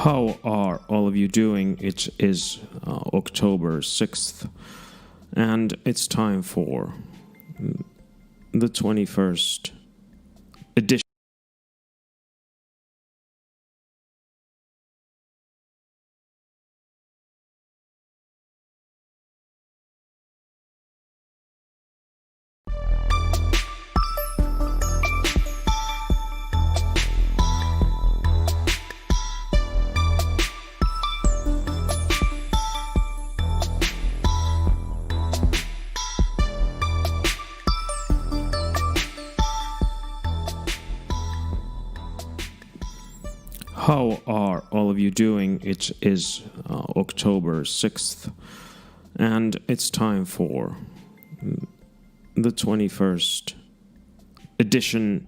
How are all of you doing? It is October 6th, and it's time for the 21st edition. How are all of you doing? It is October 6th, and it's time for the 21st edition,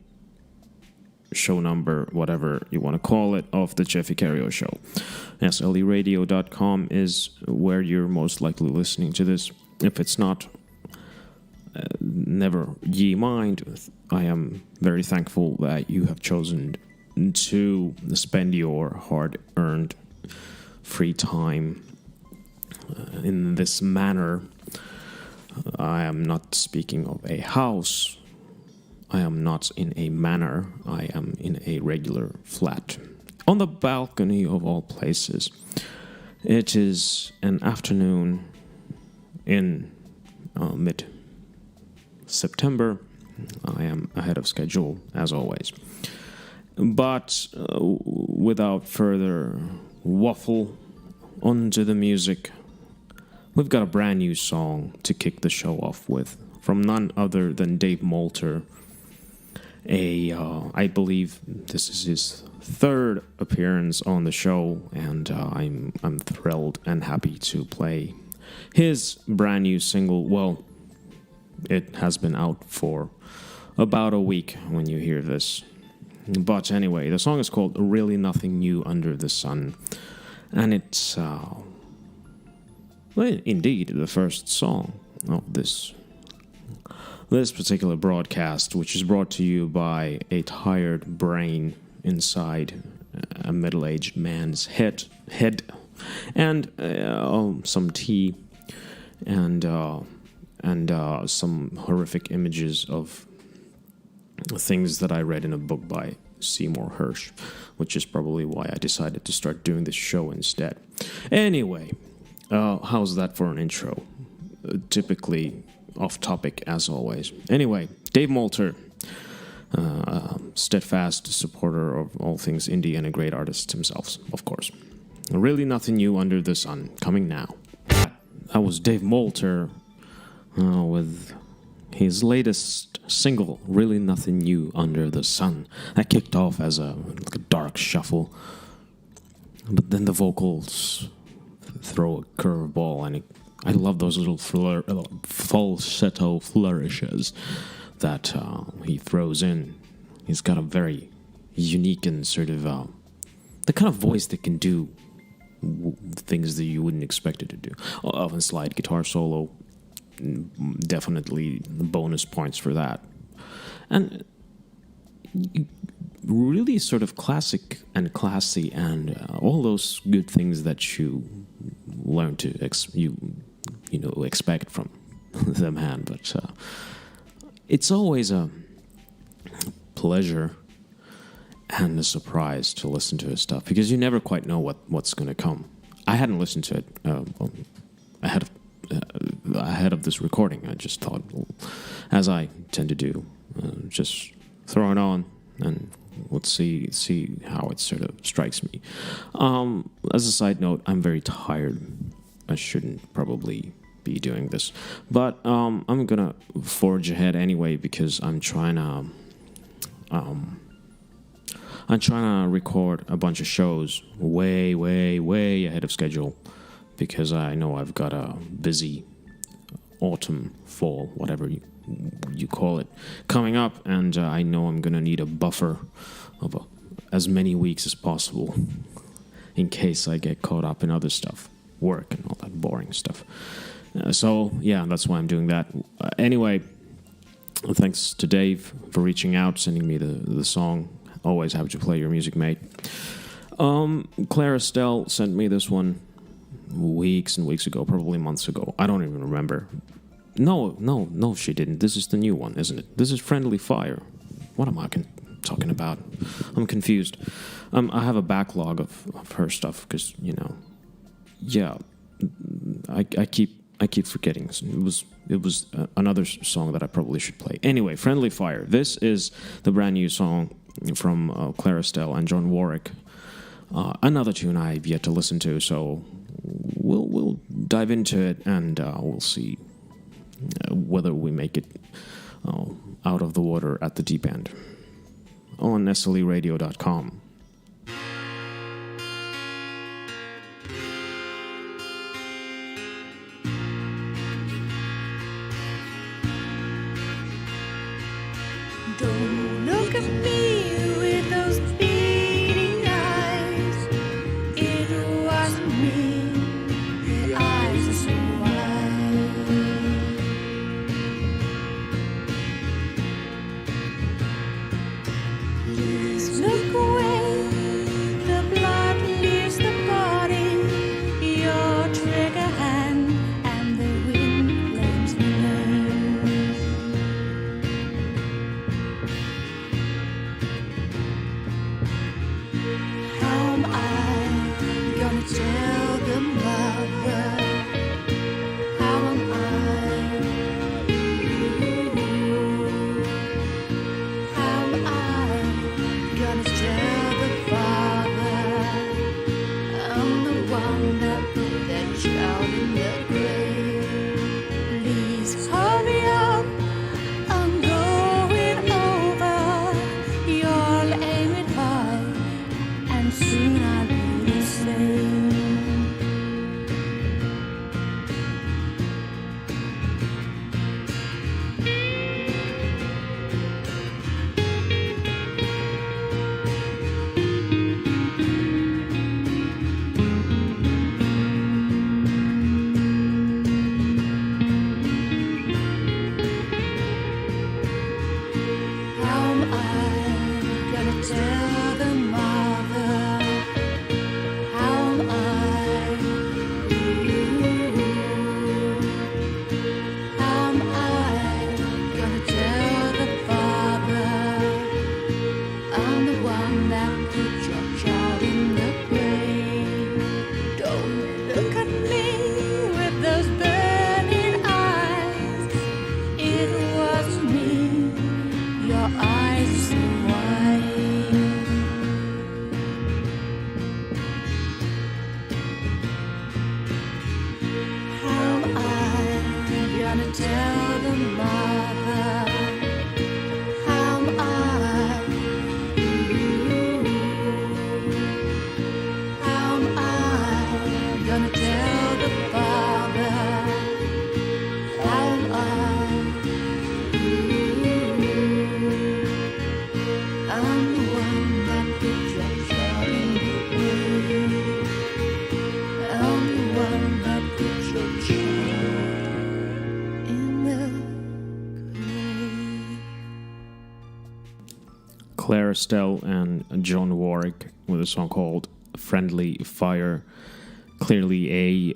show number, whatever you want to call it, of the Vicario show. SLEradio.com is where you're most likely listening to this. If it's not, never ye mind. I am very thankful that you have chosen to spend your hard-earned free time in this manner. I am not speaking of a house. I am not in a manor. I am in a regular flat on the balcony of all places. It is an afternoon in mid-September. I am ahead of schedule, as always. But without further waffle, onto the music. We've got a brand new song to kick the show off with, from none other than Dave Molter. I believe this is his third appearance on the show, and I'm thrilled and happy to play his brand new single. Well, it has been out for about a week when you hear this. But anyway, the song is called Really Nothing New Under the Sun. And it's, well, indeed, the first song of this particular broadcast, which is brought to you by a tired brain inside a middle-aged man's head and some tea and some horrific images of things that I read in a book by Seymour Hersh, which is probably why I decided to start doing this show instead. Anyway, how's that for an intro? Typically off topic, as always. Anyway, Dave Molter, steadfast supporter of all things indie and a great artist himself, of course. Really Nothing New Under the Sun, coming now. That was Dave Molter with his latest single, Really Nothing New Under the Sun. That kicked off as a dark shuffle, but then the vocals throw a curveball, and I love those little falsetto flourishes that he throws in. He's got a very unique and sort of the kind of voice that can do things that you wouldn't expect it to do. Often slide guitar solo, definitely bonus points for that. And really sort of classic and classy and all those good things that you learn to expect from the man. But it's always a pleasure and a surprise to listen to his stuff, because you never quite know what's going to come. I hadn't listened to it ahead of this recording. I just thought, as I tend to do, just throw it on and let's see how it sort of strikes me. As a side note, I'm very tired. I shouldn't probably be doing this, but I'm gonna forge ahead anyway, because I'm trying to record a bunch of shows way ahead of schedule, because I know I've got a busy autumn, fall, whatever you call it, coming up, and I know I'm going to need a buffer of as many weeks as possible in case I get caught up in other stuff, work and all that boring stuff. So, yeah, that's why I'm doing that. Anyway, thanks to Dave for reaching out, sending me the song. Always happy to play your music, mate. Clare Estelle sent me this one weeks and weeks ago, probably months ago. I don't even remember. No, she didn't. This is the new one, isn't it? This is Friendly Fire. What am I talking about? I'm confused. I have a backlog of her stuff because, yeah, I keep forgetting. It was another song that I probably should play. Anyway, Friendly Fire. This is the brand new song from Clare Estelle and John Warwick. Another tune I've yet to listen to, so we'll dive into it and we'll see whether we make it out of the water at the deep end on SLEradio.com. Don't look at me with those beating eyes. It wasn't me. Your eyes are so wide. Please look away. The blood leaves the body. Your trigger hand and the wind blames me now. How am I gonna tell the mother? How am I? How am I gonna tell the father? I'm the one that put that child in the grave. Please hurry up. I'm going over. You'll aim it high, and soon I'll be the same. How am I gonna tell the mother? How am I? How am I gonna tell the father? I'm the one that put your child in the grave. Don't look at me with those burning eyes. It was me. Your eyes are so wide. How am I gonna tell the mother? How am I? How am I gonna tell the father? How am I? I'm the one that put your child in the grave. I'm the one that put your child in the grave. Clare Estelle and John Warwick with a song called Friendly Fire. Clearly a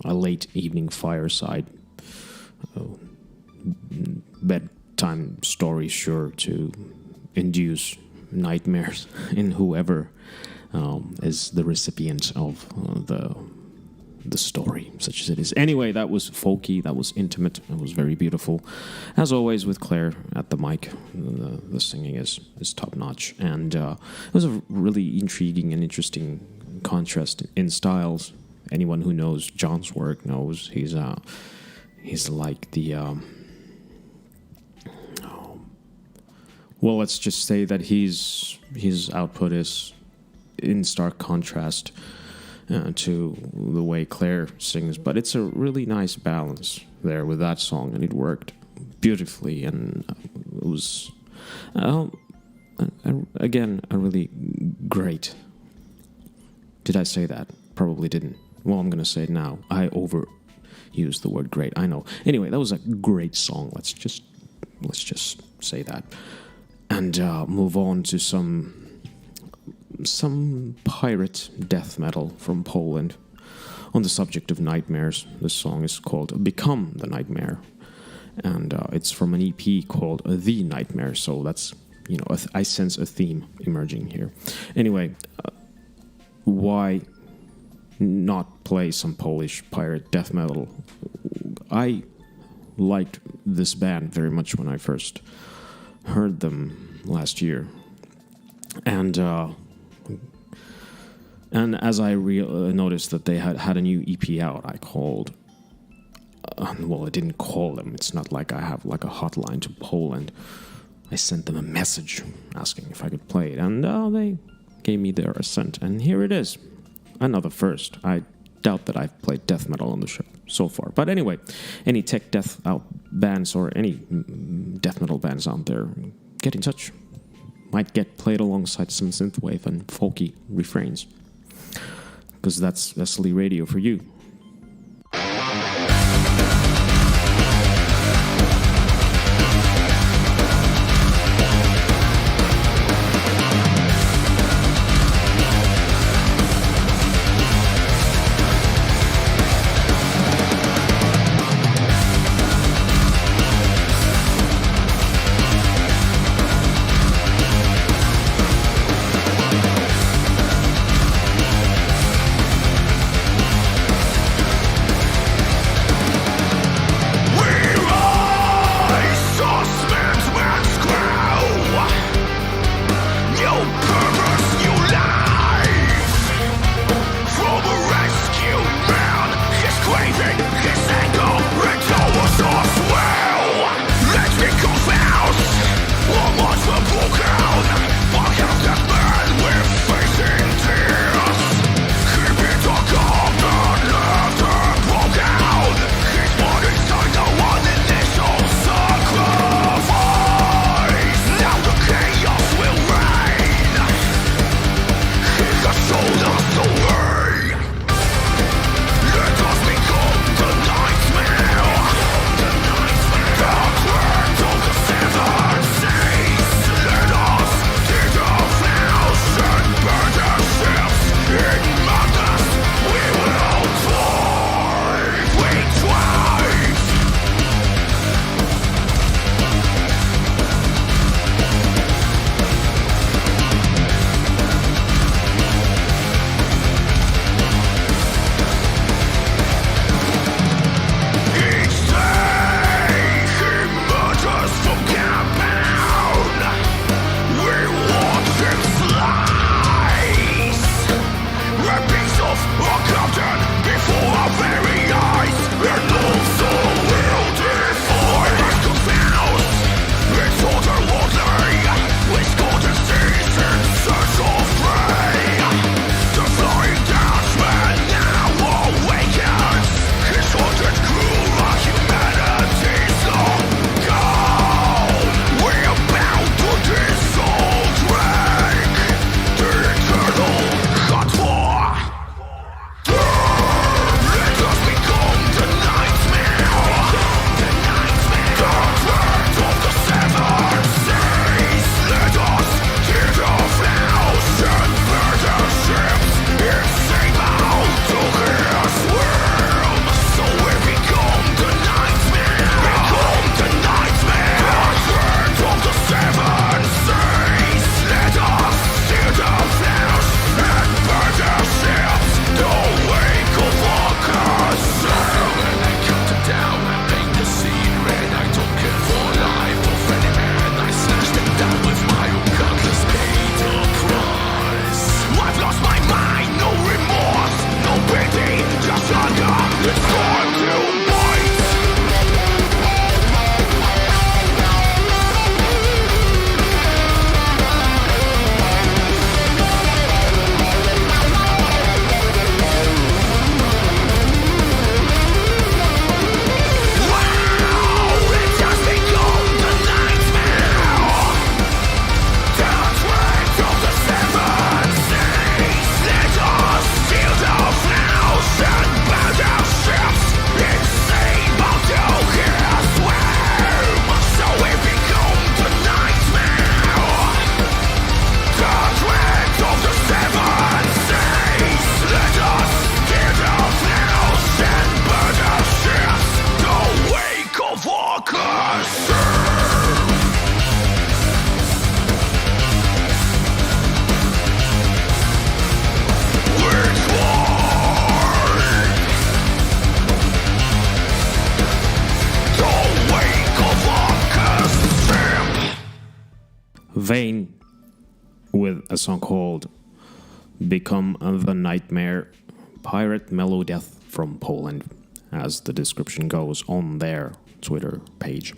late evening fireside bedtime story, sure to induce nightmares in whoever is the recipient of the story, such as it is. Anyway, that was folky, that was intimate, that was very beautiful. As always with Clare at the mic, the singing is top notch, and it was a really intriguing and interesting contrast in styles. Anyone who knows John's work knows he's like the well, let's just say that his output is in stark contrast to the way Clare sings, but it's a really nice balance there with that song, and it worked beautifully, and it was again a really great. Did I say that? Probably didn't. Well, I'm gonna say it now. I overused the word great. I know. Anyway, that was a great song. Let's just say that, and move on to some some pirate death metal from Poland on the subject of nightmares. This song is called Become the Nightmare, and it's from an EP called The Nightmare, so that's, I sense a theme emerging here. Anyway, why not play some Polish pirate death metal? I liked this band very much when I first heard them last year, and as I noticed that they had a new EP out, I called. Well, I didn't call them. It's not like I have like a hotline to Poland. I sent them a message asking if I could play it, and they gave me their assent. And here it is, another first. I doubt that I've played death metal on the show so far. But anyway, any tech death out bands or any death metal bands out there, get in touch. Might get played alongside some synthwave and folky refrains, because that's Vesely Radio for you. Vane with a song called Become the Nightmare, Pirate Mellow Death from Poland, as the description goes on their Twitter page.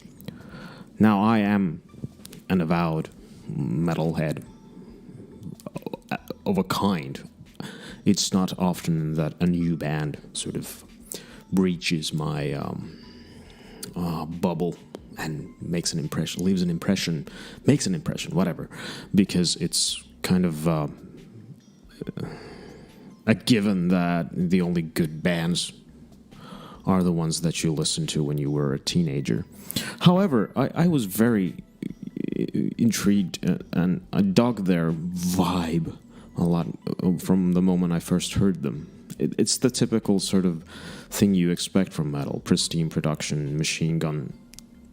Now, I am an avowed metalhead of a kind. It's not often that a new band sort of breaches my bubble and makes an impression, leaves an impression, makes an impression, whatever, because it's kind of a given that the only good bands are the ones that you listened to when you were a teenager. However, I was very intrigued and I dug their vibe a lot from the moment I first heard them. It's the typical sort of thing you expect from metal: pristine production, machine gun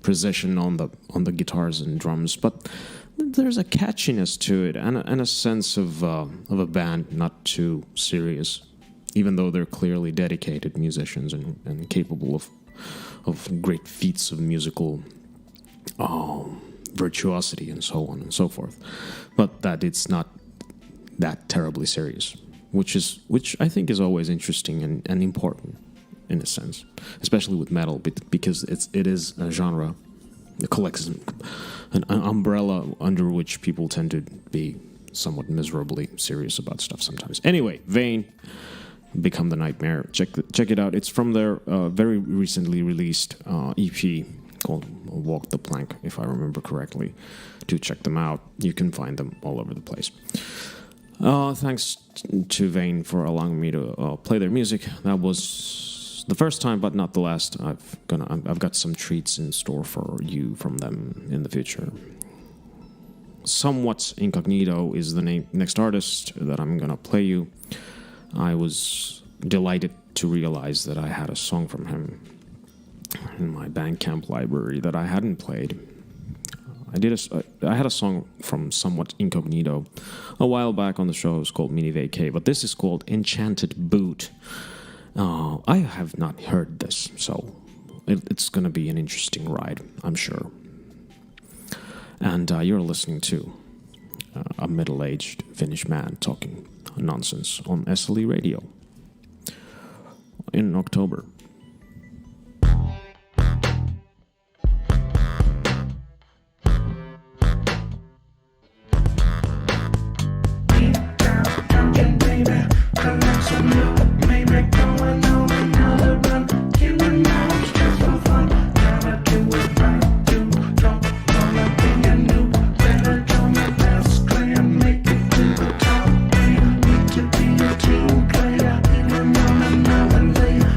precision on the guitars and drums, but there's a catchiness to it and a sense of a band not too serious, even though they're clearly dedicated musicians and capable of great feats of musical virtuosity and so on and so forth, but that it's not that terribly serious, which I think is always interesting and important in a sense, especially with metal, because it is a genre, a collection, an umbrella under which people tend to be somewhat miserably serious about stuff sometimes. Anyway, Vane, Become the Nightmare. Check it out. It's from their very recently released EP called Walk the Plank, if I remember correctly. Do check them out. You can find them all over the place. Thanks to Vane for allowing me to play their music. That was the first time, but not the last. I've got some treats in store for you from them in the future. Somewhat Incognito is the next artist that I'm gonna play you. I was delighted to realize that I had a song from him in my Bandcamp library that I hadn't played. I had a song from Somewhat Incognito a while back on the show. It was called Mini Vacay, but this is called Enchanted Boot. I have not heard this, so it's going to be an interesting ride, I'm sure. And you're listening to a middle-aged Finnish man talking nonsense on Estelle Radio in October. Team player, even on another layer.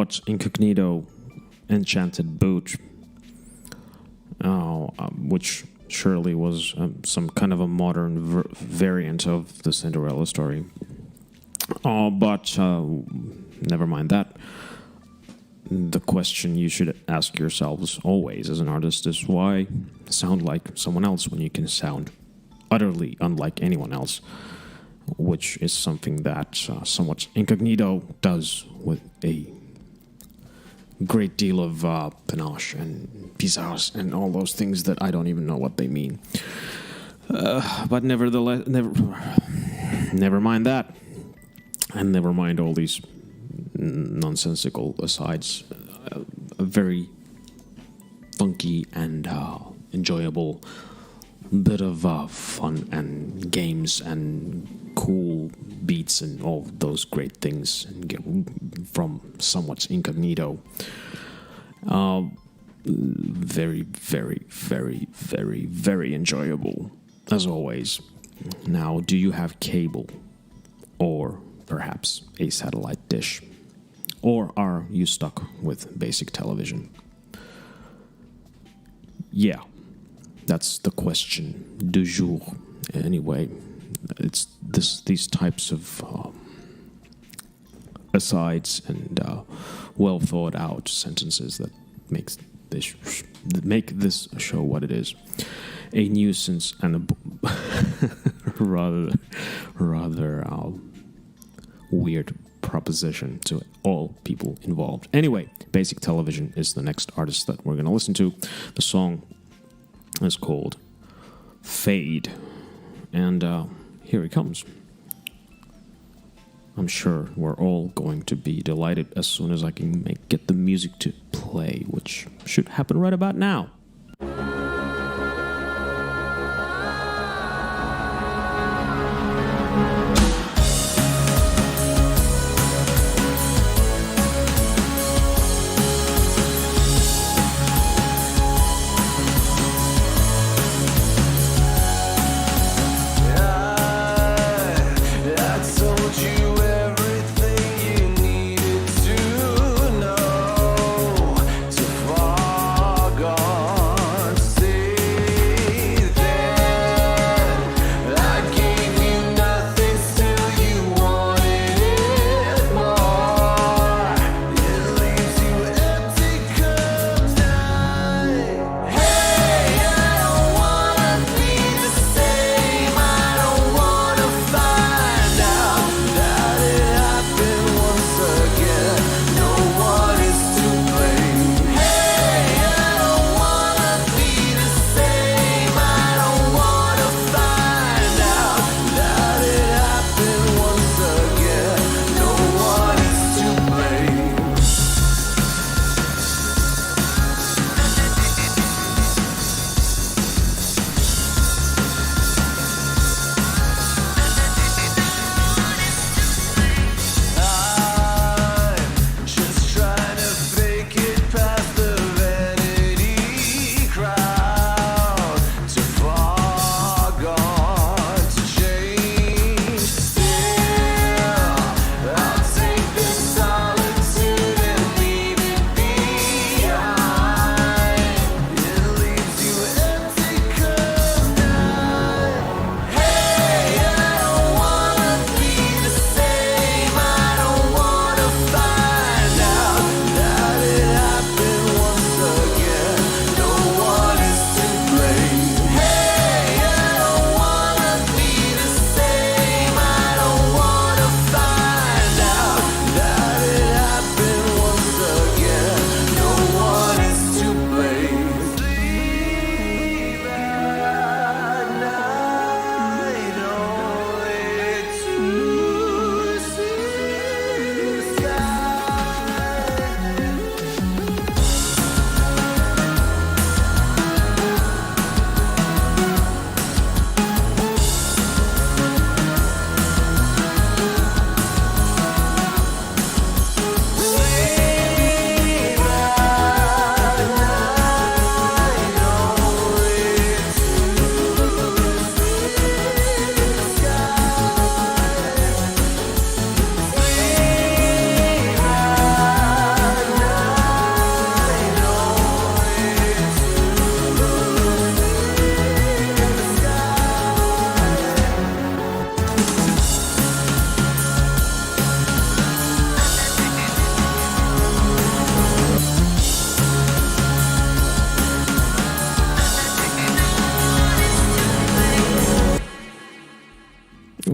somewhat Incognito Enchanted boot, which surely was some kind of a modern variant of the Cinderella story. But never mind that. The question you should ask yourselves always as an artist is why sound like someone else when you can sound utterly unlike anyone else, which is something that somewhat Incognito does with a great deal of panache and pizzazz and all those things that I don't even know what they mean. But nevertheless, never mind that. And never mind all these nonsensical asides. A very funky and enjoyable bit of fun and games and cool beats and all those great things and get from somewhat Incognito. Very, very, very, very, very enjoyable, as always. Now, do you have cable or perhaps a satellite dish? Or are you stuck with basic television? Yeah, that's the question du jour. Anyway, it's these types of asides and well thought out sentences that make this show what it is. A nuisance and a rather weird proposition to all people involved. Anyway, Basic Television is the next artist that we're going to listen to. The song is called Fade, and here he comes. I'm sure we're all going to be delighted as soon as I can get the music to play, which should happen right about now. Gone.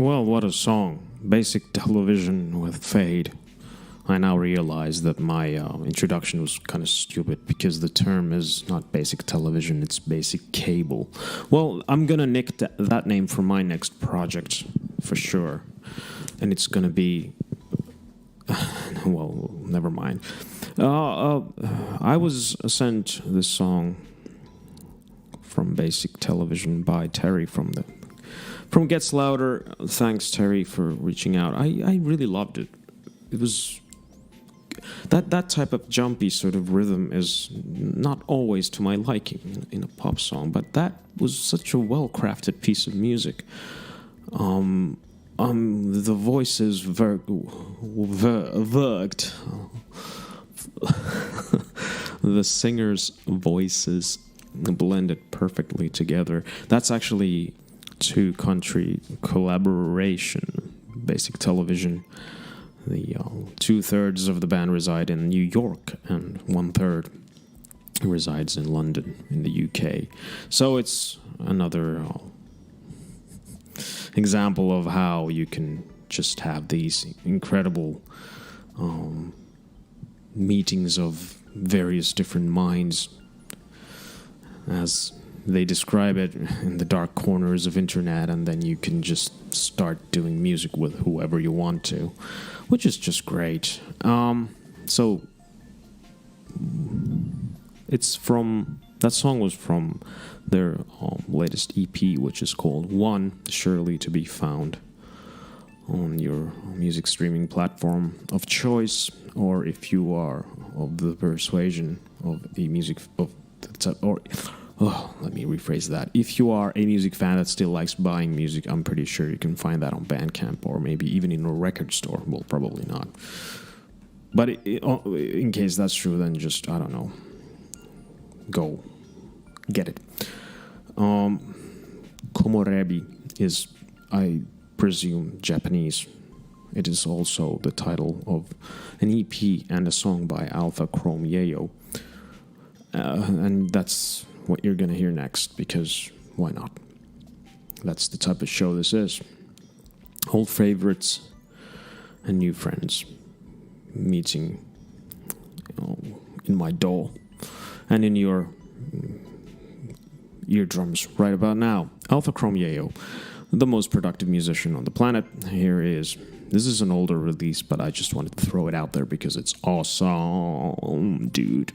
Well, what a song. Basic television with Fade. I now realize that my introduction was kind of stupid because the term is not basic television, it's basic cable. Well, I'm gonna nick that name for my next project, for sure. And it's gonna be... well, never mind. I was sent this song from Basic Television by Terry from Gets Louder. Thanks, Terry, for reaching out. I really loved it. It was... That type of jumpy sort of rhythm is not always to my liking in a pop song, but that was such a well-crafted piece of music. The voices worked. The singers' voices blended perfectly together. That's actually two-country collaboration, Basic Television. The 2/3 of the band reside in New York, and 1/3 resides in London, in the UK. So it's another example of how you can just have these incredible meetings of various different minds, as they describe it, in the dark corners of internet, and then you can just start doing music with whoever you want to, which is just great. So it's from... that song was from their latest EP, which is called One, surely to be found on your music streaming platform of choice, or if you are of the persuasion of a music of let me rephrase that. If you are a music fan that still likes buying music, I'm pretty sure you can find that on Bandcamp, or maybe even in a record store. Well, probably not. But in case that's true, then just, I don't know, go get it. Komorebi is, I presume, Japanese. It is also the title of an EP and a song by Alpha Chrome Yayo. And that's what you're going to hear next, because why not? That's the type of show this is. Old favorites and new friends meeting in my DAW and in your eardrums right about now. Alpha Chrome Yayo, the most productive musician on the planet. Here is... this is an older release, but I just wanted to throw it out there because it's awesome, dude.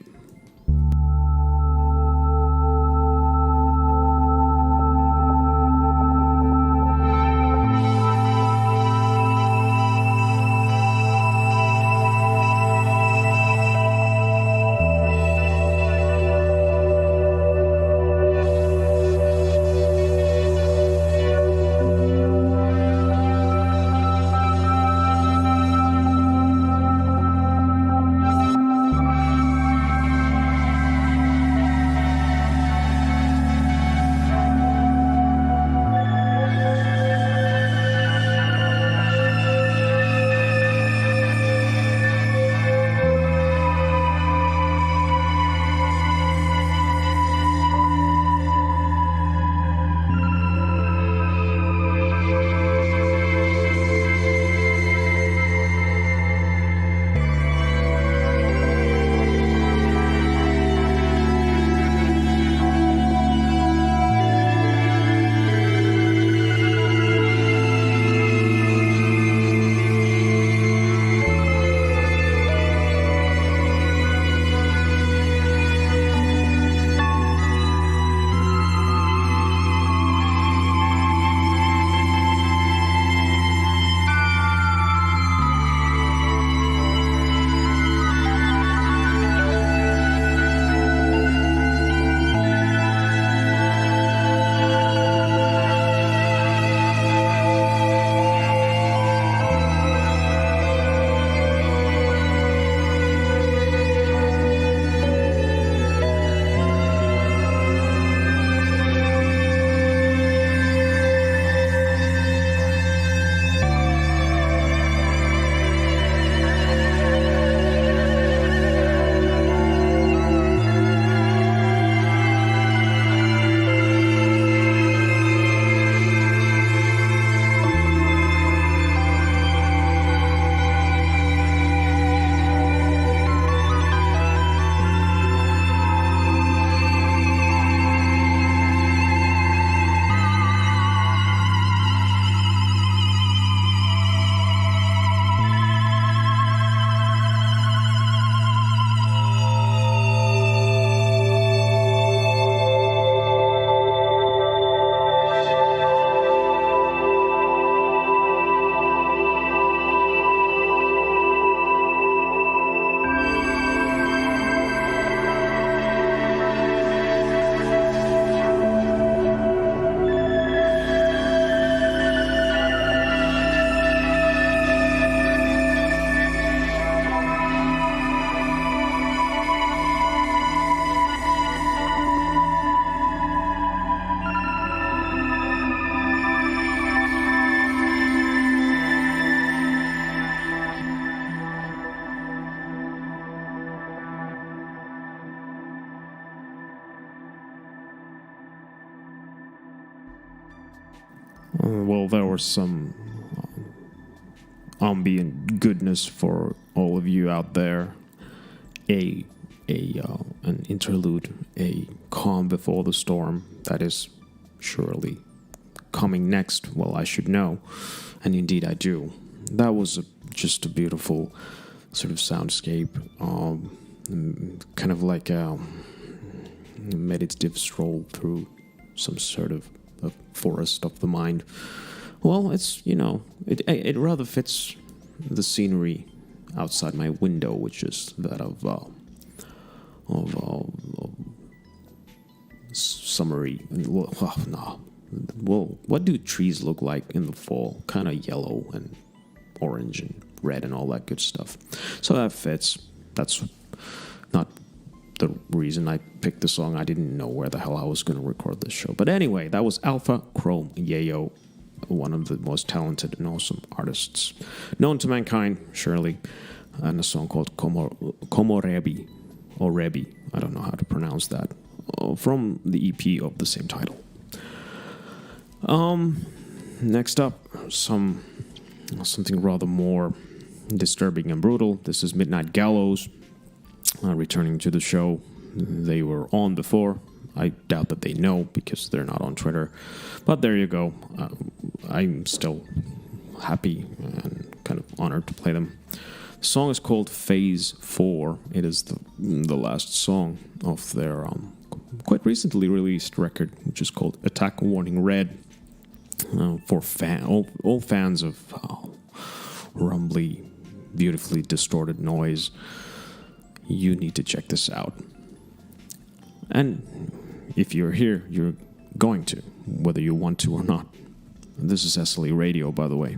Well, there was some ambient goodness for all of you out there. An interlude, a calm before the storm that is surely coming next. Well, I should know, and indeed I do. That was just a beautiful sort of soundscape, kind of like a meditative stroll through some sort of a forest of the mind. Well, it's, it rather fits the scenery outside my window, which is that of summery. Well, what do trees look like in the fall? Kind of yellow and orange and red and all that good stuff. So that fits. That's not the reason I picked the song. I didn't know where the hell I was going to record this show. But anyway, that was Alpha Chrome Yayo, one of the most talented and awesome artists known to mankind, surely, and a song called Komorebi, or Rebi, I don't know how to pronounce that, from the EP of the same title. Next up, something rather more disturbing and brutal. This is Midnight Gallows, returning to the show. They were on before. I doubt that they know because they're not on Twitter. But there you go. I'm still happy and kind of honored to play them. The song is called Phase 4. It is the last song of their quite recently released record, which is called Attack Warning Red. For all fans of rumbly, beautifully distorted noise, you need to check this out. And if you're here, you're going to, whether you want to or not. This is Estelle Radio, by the way.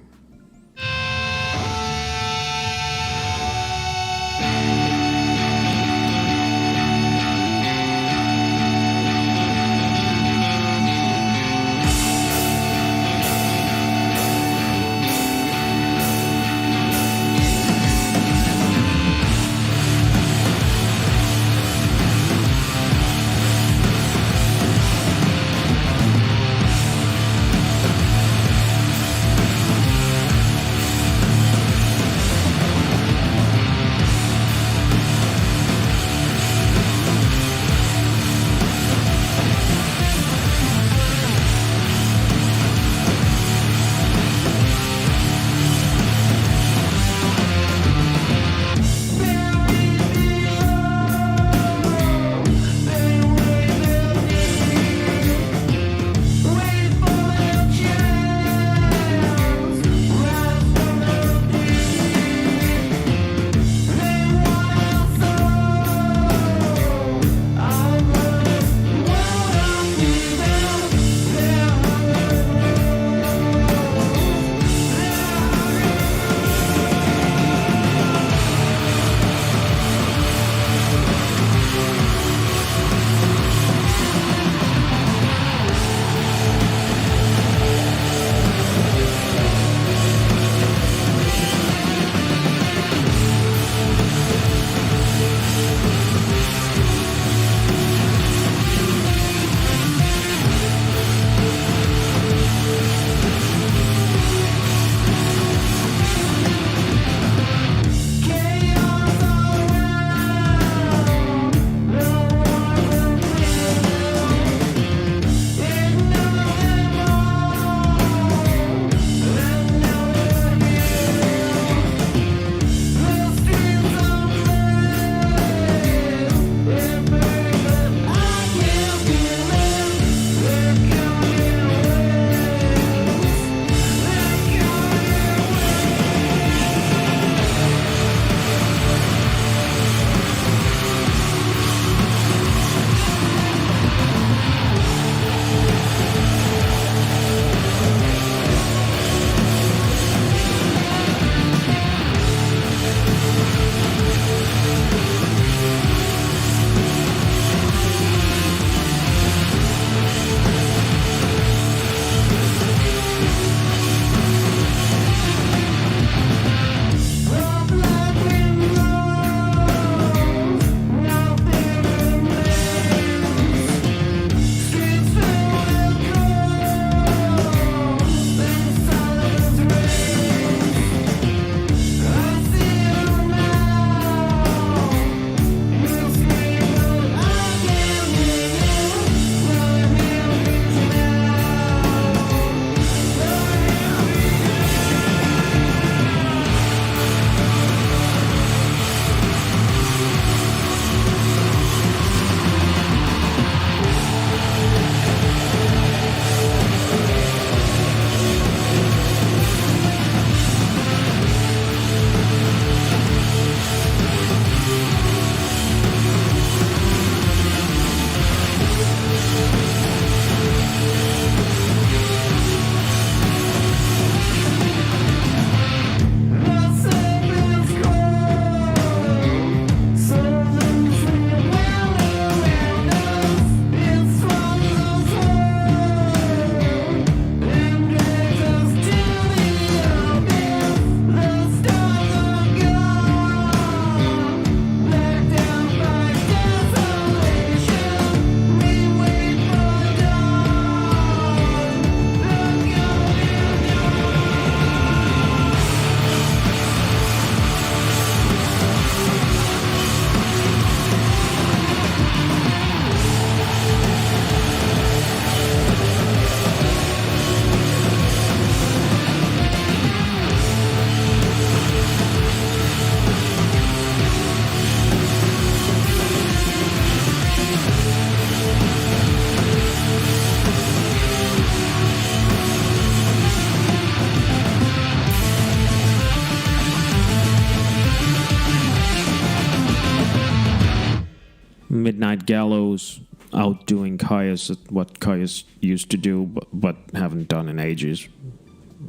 Midnight Gallows outdoing Caius at what Caius used to do, but haven't done in ages.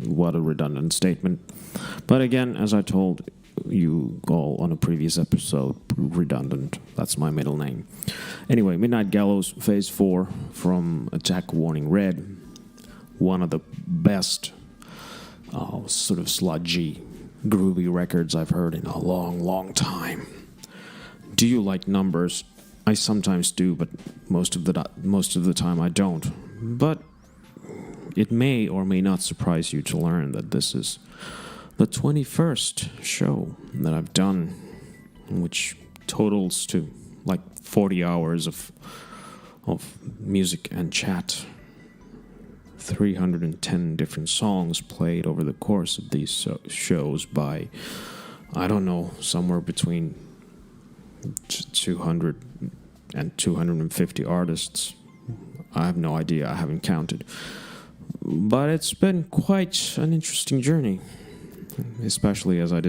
What a redundant statement. But again, as I told you all on a previous episode, redundant. That's my middle name. Anyway, Midnight Gallows Phase 4 from Attack Warning Red. One of the best sort of sludgy, groovy records I've heard in a long, long time. Do you like numbers? I sometimes do, but most of the time I don't. But it may or may not surprise you to learn that this is the 21st show that I've done, which totals to like 40 hours of music and chat. 310 different songs played over the course of these shows by, I don't know, somewhere between 200 and 250 artists. I have no idea, I haven't counted. But it's been quite an interesting journey, especially as I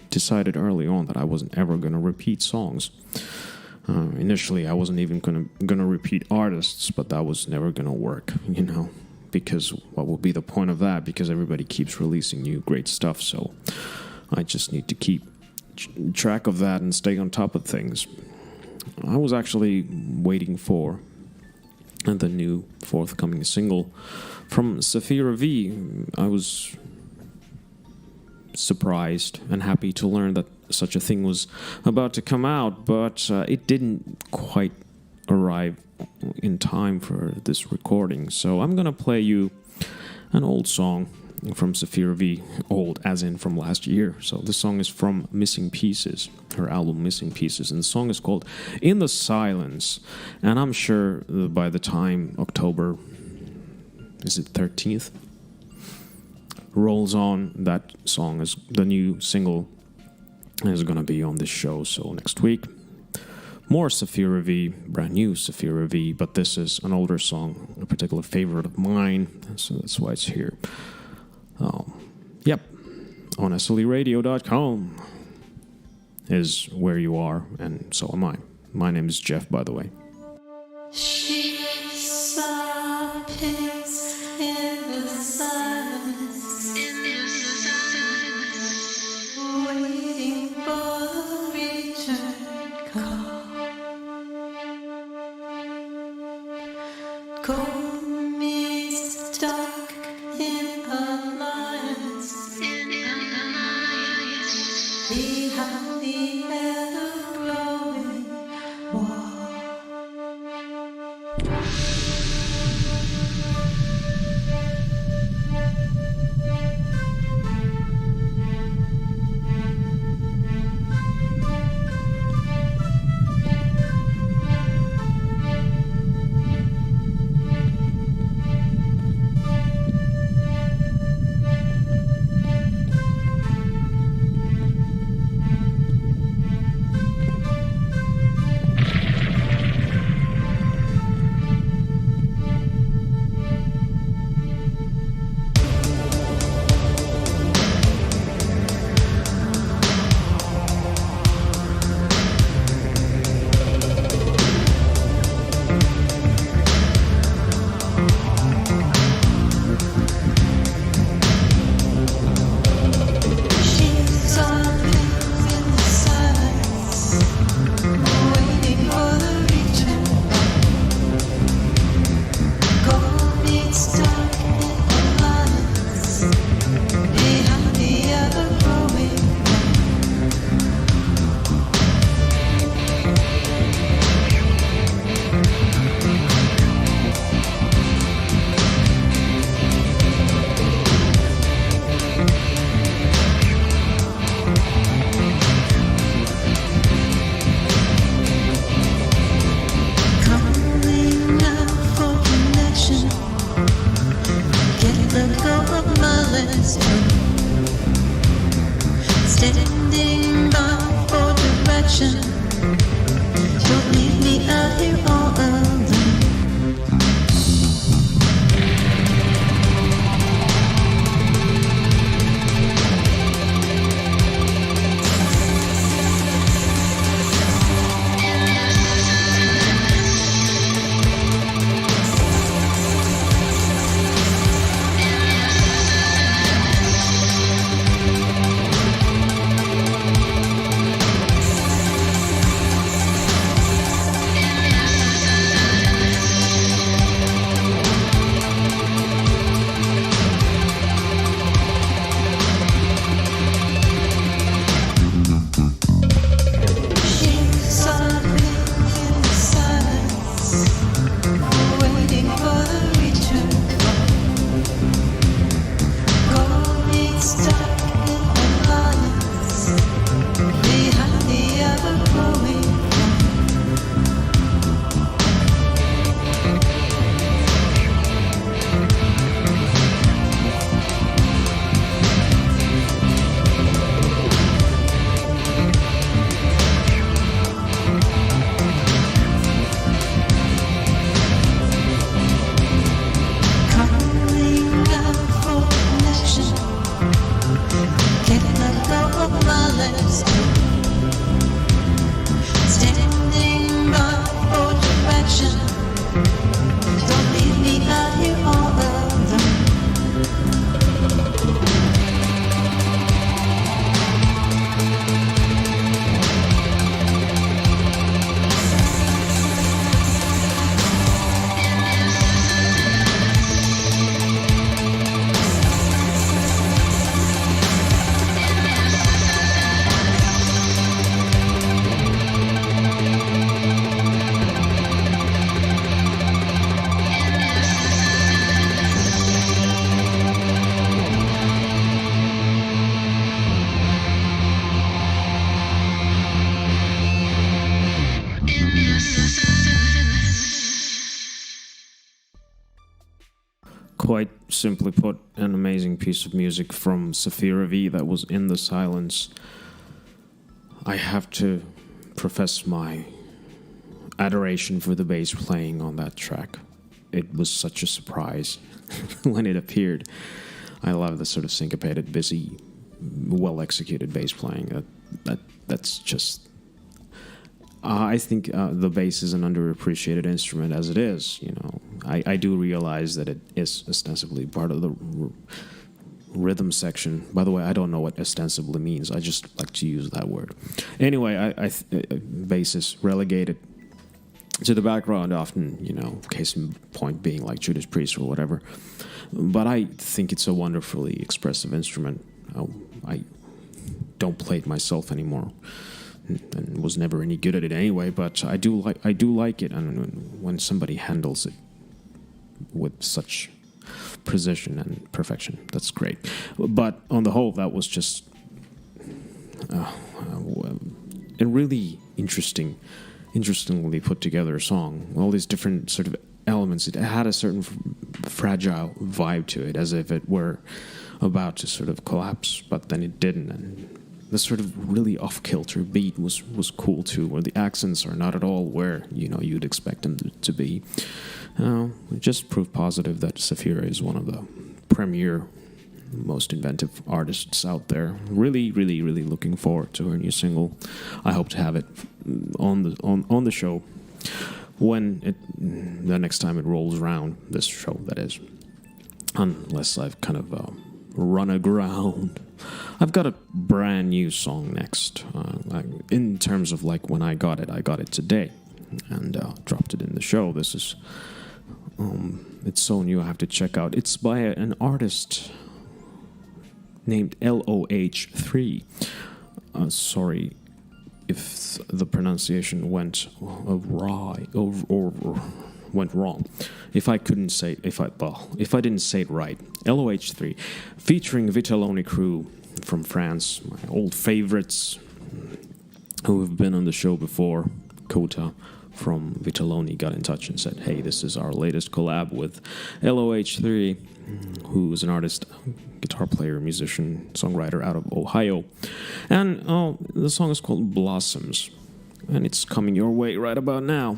decided early on that I wasn't ever going to repeat songs. Initially, I wasn't even going to repeat artists, but that was never going to work, because what will be the point of that? Because everybody keeps releasing new great stuff, so I just need to keep track of that and stay on top of things. I was actually waiting for the new forthcoming single from Sapphira Vee. I was surprised and happy to learn that such a thing was about to come out, but it didn't quite arrive in time for this recording. So I'm gonna play you an old song from Sapphira Vee, old as in from last year. So this song is from Missing Pieces, her album Missing Pieces, and the song is called In the Silence. And I'm sure by the time October, is it 13th? rolls on, that song is the new single is gonna be on this show. So next week, more Sapphira Vee, brand new Sapphira Vee, but this is an older song, a particular favorite of mine, so that's why it's here. Yep, on SLEradio.com is where you are, and so am I. My name is Jeff, by the way. She saw peace in the silence, waiting for the return call. Cold mist dark in her lines, behind the ever-growing wall. Standing by for direction. Don't leave me out here all alone. quite simply put, an amazing piece of music from Sapphira Vee that was in the silence. I have to profess my adoration for the bass playing on that track. It was such a surprise when it appeared. I love the sort of syncopated, busy, well-executed bass playing. That's just... I think the bass is an underappreciated instrument as it is. You know, I do realize that it is ostensibly part of the rhythm section. By the way, I don't know what ostensibly means. I just like to use that word. Anyway, bass is relegated to the background often. You know, case in point being like Judas Priest or whatever. But I think it's a wonderfully expressive instrument. I don't play it myself anymore, and was never any good at it anyway. But I do like it, and when somebody handles it with such precision and perfection, that's great. But on the whole, that was just a really interestingly put together song. All these different sort of elements. It had a certain fragile vibe to it, as if it were about to sort of collapse, but then it didn't. And the sort of really off-kilter beat was cool too, where the accents are not at all where you'd expect them to be. It just proved positive that Sapphira is one of the premier, most inventive artists out there. Really, really, really looking forward to her new single. I hope to have it on the show when the next time it rolls around. This show, that is, unless I've kind of run aground. I've got a brand new song next. In terms of like when I got it today and dropped it in the show. This is it's so new, I have to check out. It's by an artist named LOH3. Sorry if the pronunciation went awry or went wrong. If I didn't say it right. LOH3, featuring Vitelloni crew from France, my old favorites who have been on the show before. Kota from Vitelloni got in touch and said, hey, this is our latest collab with LOH3, who is an artist, guitar player, musician, songwriter out of Ohio. And the song is called Blossoms, and it's coming your way right about now.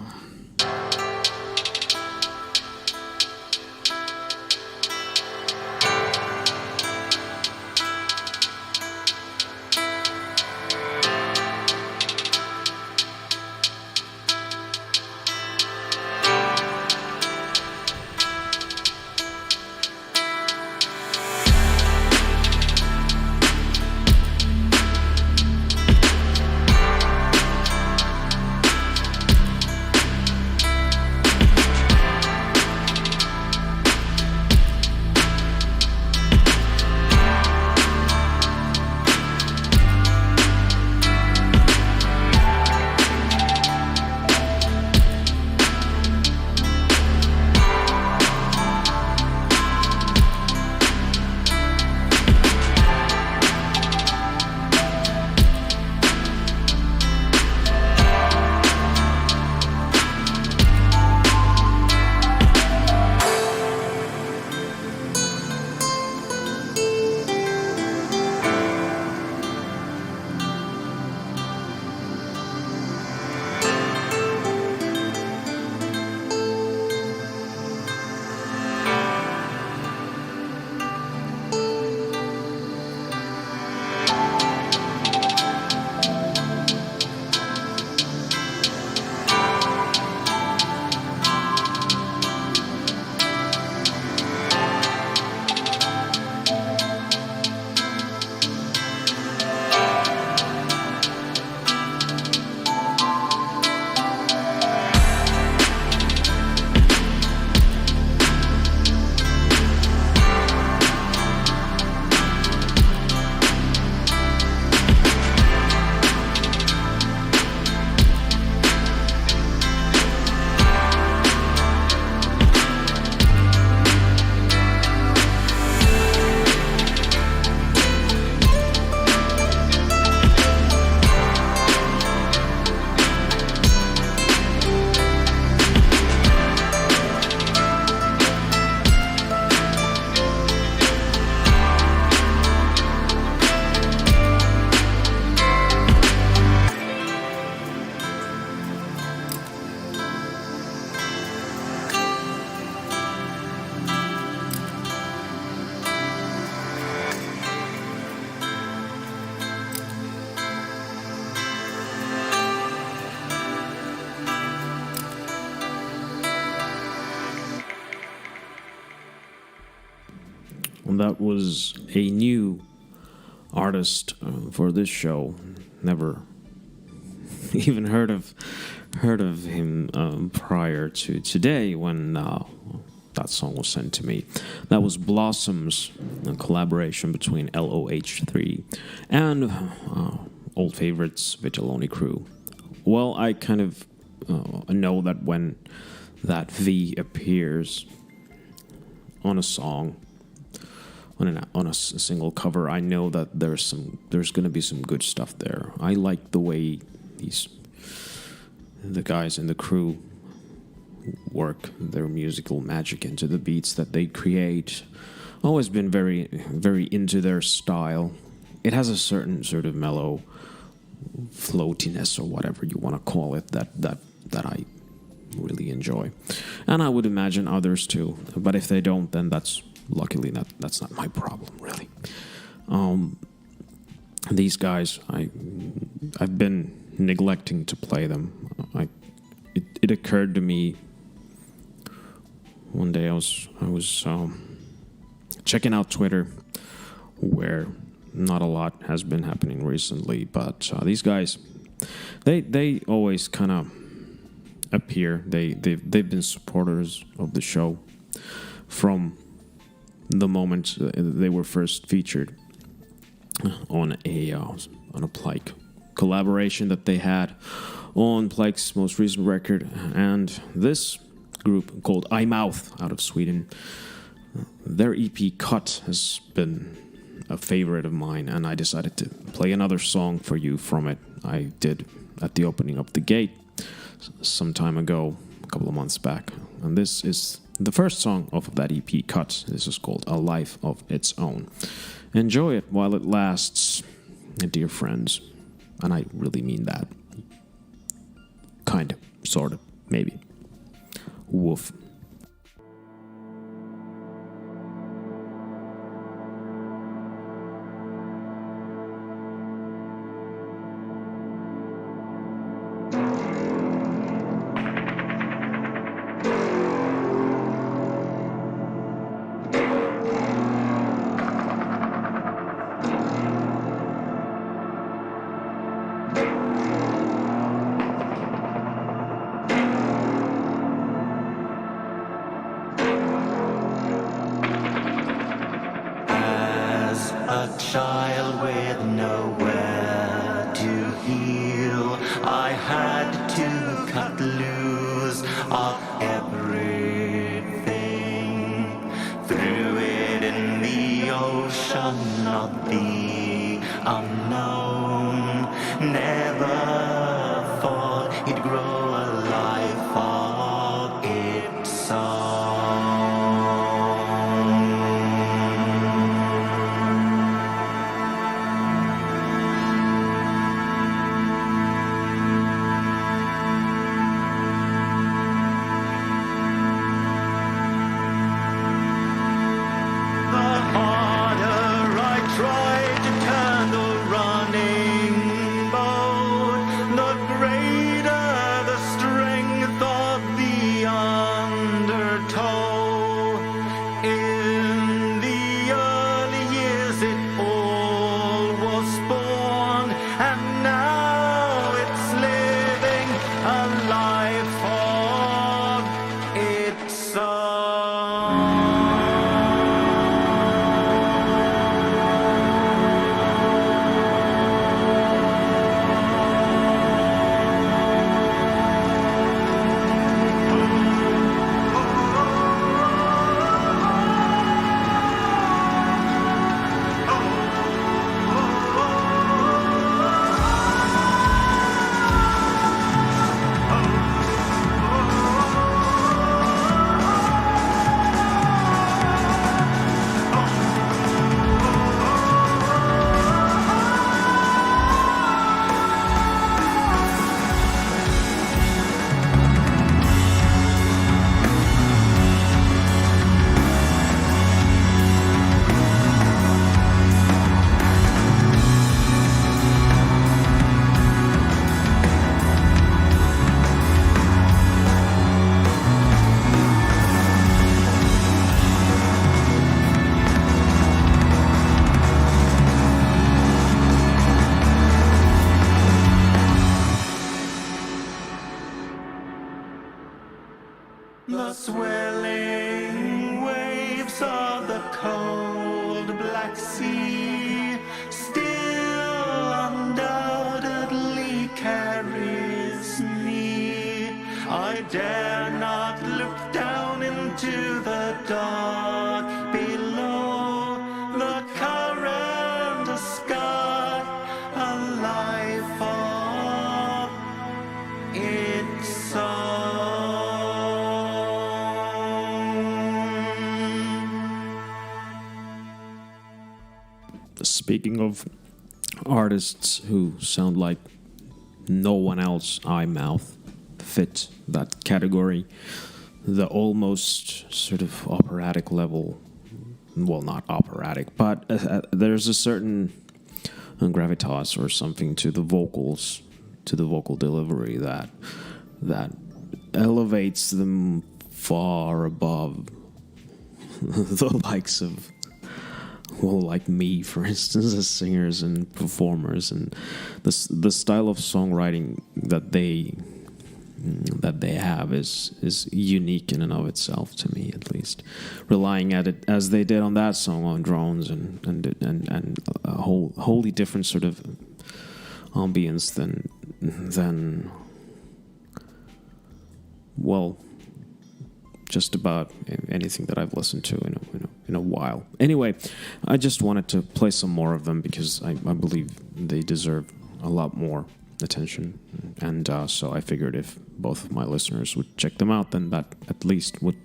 And that was a new artist for this show. Never even heard of him prior to today when that song was sent to me. That was Blossoms, a collaboration between LOH3 and old favorites Vitelloni crew. Well, I kind of know that when that V appears on a song, on a single cover, I know that there's going to be some good stuff there. I like the way the guys in the crew work their musical magic into the beats that they create. Always been very, very into their style. It has a certain sort of mellow floatiness or whatever you want to call it that I really enjoy, and I would imagine others too. But if they don't, then that's luckily that's not my problem, really. These guys, I've been neglecting to play them. It occurred to me one day I was checking out Twitter, where not a lot has been happening recently, but these guys, they always kind of appear. They've been supporters of the show from the moment they were first featured on a Plike collaboration that they had on Plike's most recent record, and this group called Eyemouth out of Sweden. Their EP Cut has been a favorite of mine, and I decided to play another song for you from it. I did at the opening of the gate some time ago, a couple of months back, and this is the first song off of that EP Cut. This is called A Life of Its Own. Enjoy it while it lasts, dear friends, and I really mean that. Kind of, sort of, maybe. Woof. child with nowhere to heal, I had to cut loose of everything, threw it in the ocean of the unknown. Never thought it'd grow a life of its own. The galaxy still undoubtedly carries me. I dare not look down into the dark below the current sky, a life of its own. Speaking of artists who sound like no one else, Eyemouth fit that category. The almost sort of operatic level, well, not operatic, but there's a certain gravitas or something to the vocals, to the vocal delivery that elevates them far above the likes of, well, like me, for instance, as singers and performers, and the style of songwriting that they have is unique in and of itself, to me at least. Relying at it as they did on that song on drones and a wholly different sort of ambience than well, just about anything that I've listened to in a while. Anyway, I just wanted to play some more of them because I believe they deserve a lot more attention, and so I figured if both of my listeners would check them out, then that at least would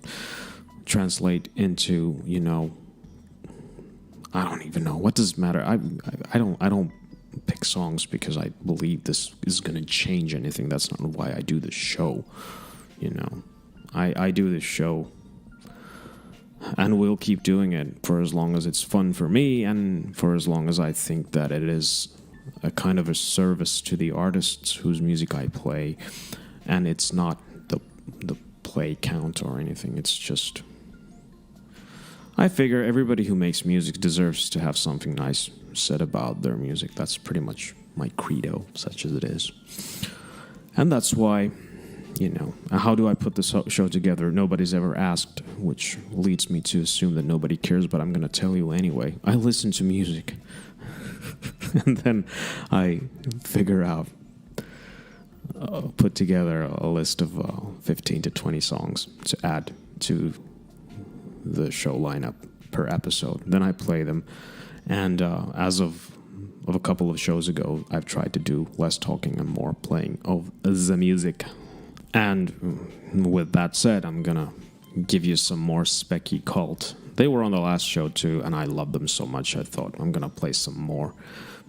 translate into, you know, I don't even know, what does it matter? I don't pick songs because I believe this is going to change anything. That's not why I do this show, you know. I do this show and will keep doing it for as long as it's fun for me and for as long as I think that it is a kind of a service to the artists whose music I play, and it's not the play count or anything. It's just, I figure everybody who makes music deserves to have something nice said about their music. That's pretty much my credo, such as it is. And that's why, you know, how do I put this show together? Nobody's ever asked, which leads me to assume that nobody cares, but I'm going to tell you anyway. I listen to music. And then I figure out, put together a list of 15 to 20 songs to add to the show lineup per episode. Then I play them. And as of a couple of shows ago, I've tried to do less talking and more playing of the music. And with that said, I'm going to give you some more Specky Cult. They were on the last show too, and I love them so much, I thought I'm going to play some more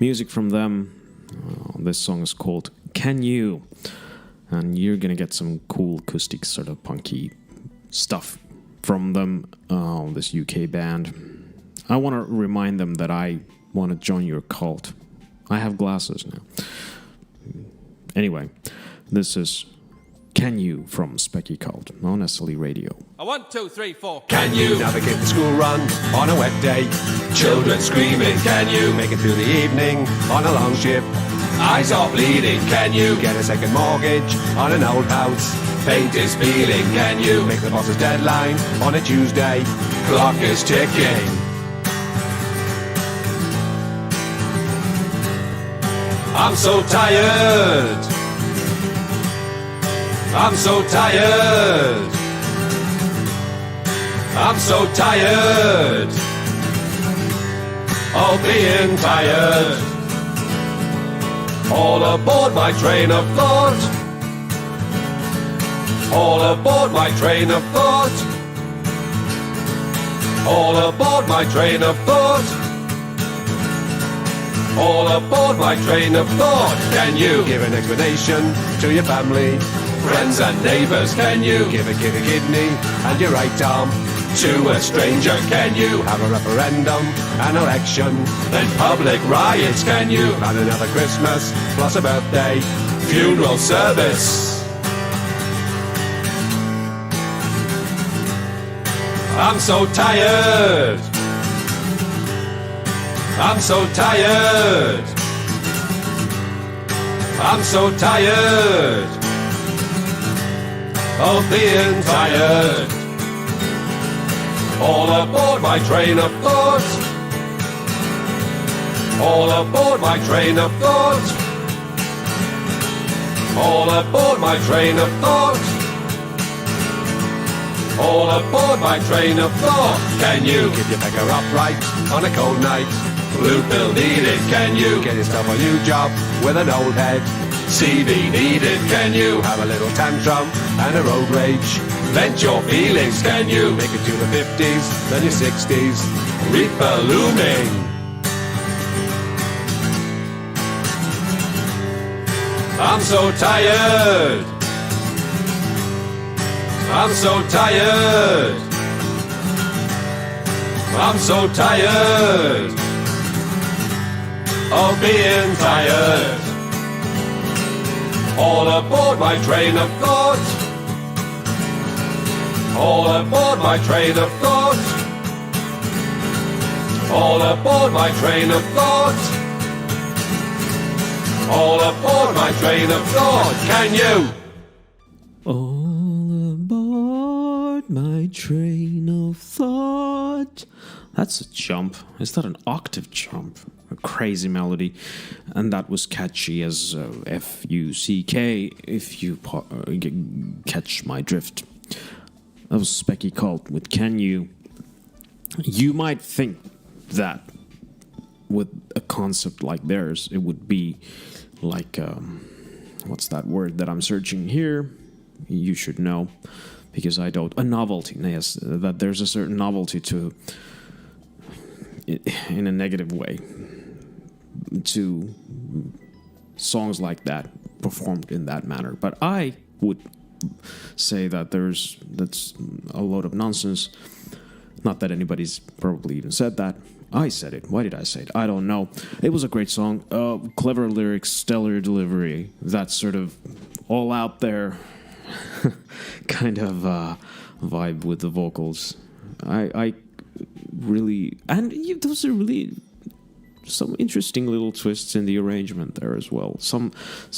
music from them. This song is called Can You? And you're going to get some cool acoustic sort of punky stuff from them, this UK band. I want to remind them that I want to join your cult. I have glasses now. Anyway, this is Can You from Specky Cult on SLE Radio. 1, 2, 3, 4. Can you navigate the school run on a wet day? Children screaming, can you make it through the evening on a long shift? Eyes are bleeding, can you get a second mortgage on an old house? Paint is peeling, can you make the boss's deadline on a Tuesday? Clock is ticking. I'm so tired. I'm so tired. I'm so tired of being tired. All aboard my train of thought. All aboard my train of thought. All aboard my train of thought. All aboard my train of thought. Can you give an explanation to your family, friends and neighbours? Can you give a kidney and your right arm to a stranger? Can you have a referendum, an election, then public riots? Can you plan another Christmas plus a birthday, funeral service? I'm so tired. I'm so tired. I'm so tired of being tired. All aboard my train of thought. All aboard my train of thought. All aboard my train of thought. All aboard my train of thought. Can you keep your pecker upright on a cold night? Blue pill needed. Can you get yourself a new job with an old head? CV needed. Can you have a little tantrum and a road rage? Vent your feelings. Can you make it to the 50s, then your 60s? Reaper looming. I'm so tired. I'm so tired. I'm so tired of being tired. All aboard my train of thought. All aboard my train of thought. All aboard my train of thought. All aboard my train of thought. Can you? All aboard my train of thought. That's a jump. Is that an octave jump? A crazy melody. And that was catchy as F-U-C-K, if you catch my drift. That was Specky Cult with Can You. You might think that with a concept like theirs, it would be like, what's that word that I'm searching here? You should know, because I don't. A novelty, yes, that there's a certain novelty to, in a negative way, to songs like that performed in that manner. But I would say that that's a load of nonsense. Not that anybody's probably even said that. I said it. Why did I say it? I don't know. It was a great song. Clever lyrics, stellar delivery. That sort of all out there kind of vibe with the vocals. I really... And those are really some interesting little twists in the arrangement there as well. Some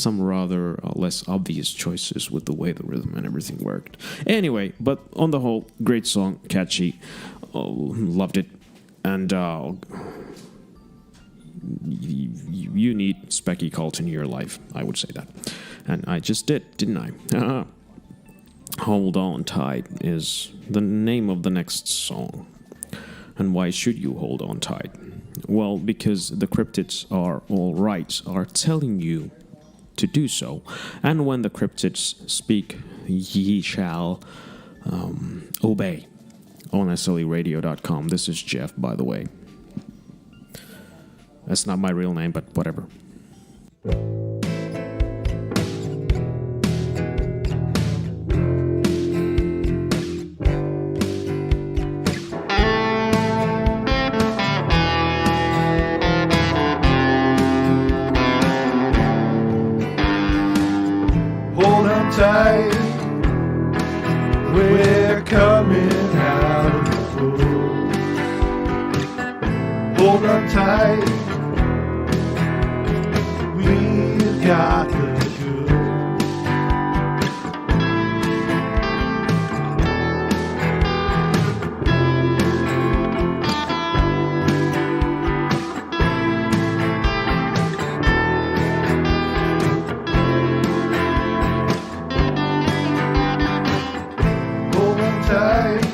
rather less obvious choices with the way the rhythm and everything worked. Anyway, but on the whole, great song, catchy. Loved it. And you need Specky Cult in your life, I would say that. And I just did, didn't I? Hold On Tight is the name of the next song. And why should you hold on tight? Well, because the Cryptids are telling you to do so. And when the Cryptids speak, ye shall obey. On SLEradio.com. This is Jeff, by the way. That's not my real name, but whatever. Hold on tight, we're coming out of the cold. Hold on tight, we've got the goods. Hold on tight,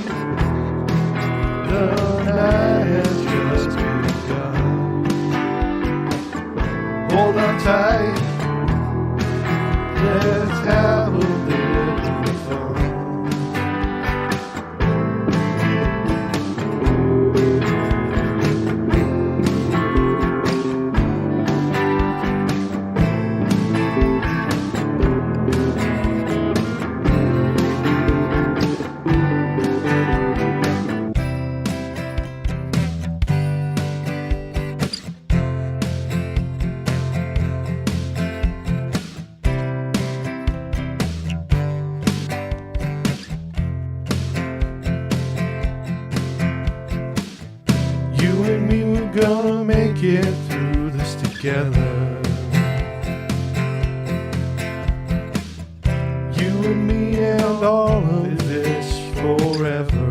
the night has just begun. Hold on tight, let's have a little fun. You and me, we're gonna make it through this together. You and me and all of this forever.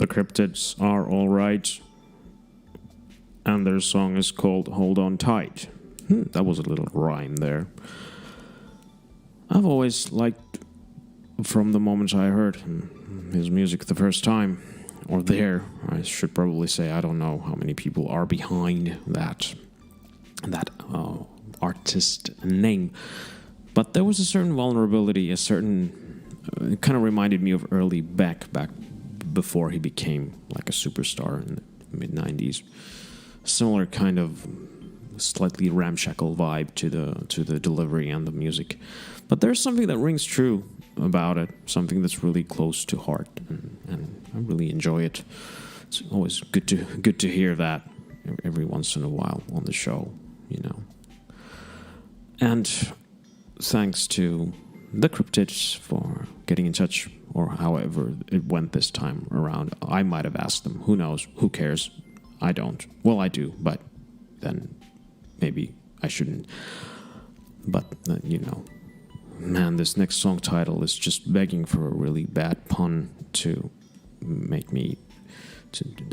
The Cryptids are alright. And their song is called Hold On Tight. That was a little rhyme there. I've always liked, from the moment I heard his music the first time, or there, I should probably say, I don't know how many people are behind that artist name. But there was a certain vulnerability, it kind of reminded me of early back before he became like a superstar in the mid-90s. Similar kind of slightly ramshackle vibe to the delivery and the music. But there's something that rings true about it, something that's really close to heart, and I really enjoy it. It's always good to hear that every once in a while on the show, you know. And thanks to the Cryptids for getting in touch, or however it went this time around. I might have asked them. Who knows? Who cares? I don't. Well, I do, but then maybe I shouldn't. But, you know, man, this next song title is just begging for a really bad pun to make me,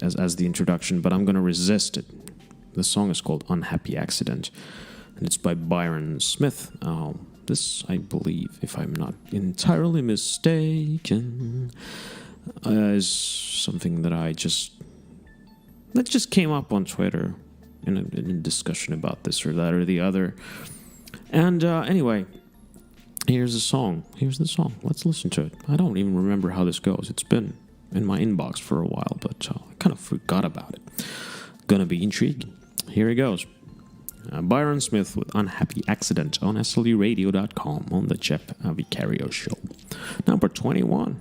as the introduction, but I'm going to resist it. The song is called Unhappy Accident, and it's by Byron Smith. This, I believe, if I'm not entirely mistaken, is something that just came up on Twitter in a discussion about this or that or the other. And anyway, here's the song. Let's listen to it. I don't even remember how this goes. It's been in my inbox for a while, but I kind of forgot about it. Gonna be intriguing. Here it goes. Byron Smith with Unhappy Accident on SLUradio.com on the Vicario show. Number 21.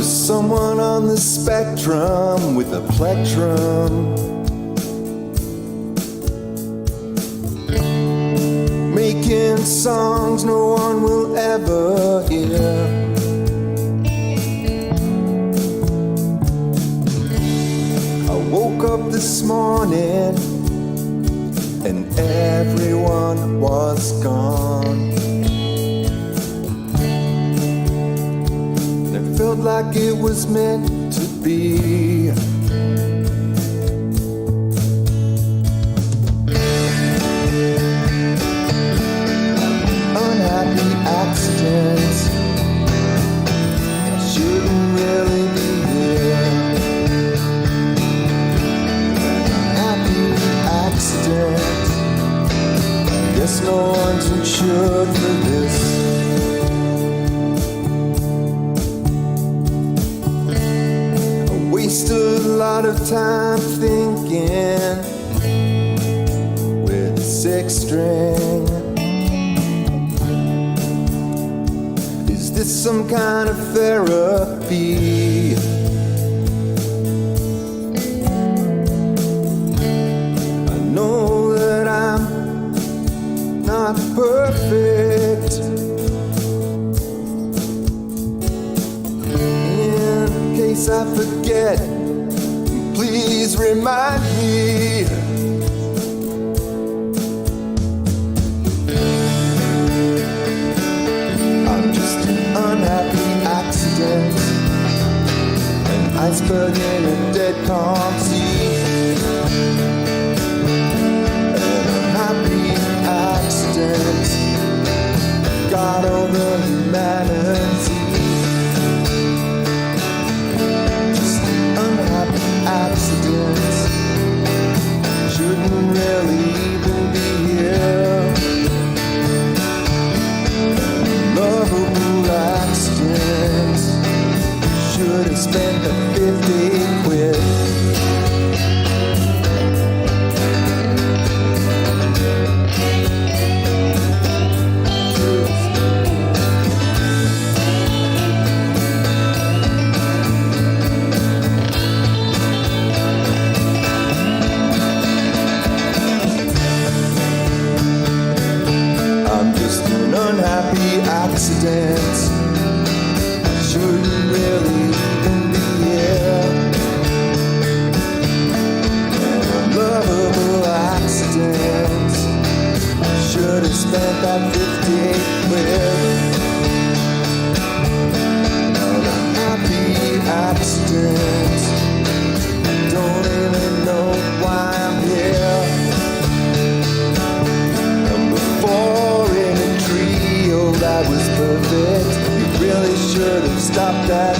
Someone on the spectrum with a plectrum, making songs no one will ever hear. I woke up this morning and everyone was gone. Felt like it was meant to be. Unhappy accidents, I shouldn't really be here. Unhappy accidents, guess no one's insured for this. Wasted a lot of time thinking with a six string. Is this some kind of therapy? I know that I'm not perfect. In case I forget, please remind me. I'm just an unhappy accident, an iceberg in a dead calm sea. An unhappy accident got over humanity. Accidents accident. Shouldn't really even be here. An unlovable accident. Should have spent that 58 quid on a happy accident. Don't even know why I'm here. Number 4 in a trio that was perfect. You really should have stopped at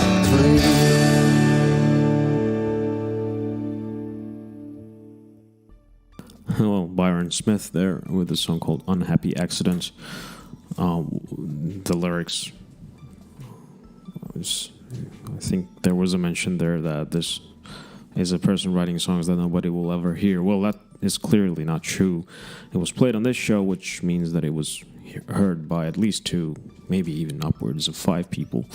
3. Well, Byron Smith there with a song called Unhappy Accident. The lyrics, I think there was a mention there that this is a person writing songs that nobody will ever hear. Well, that is clearly not true. It was played on this show, which means that it was heard by at least 2, maybe even upwards of 5 people.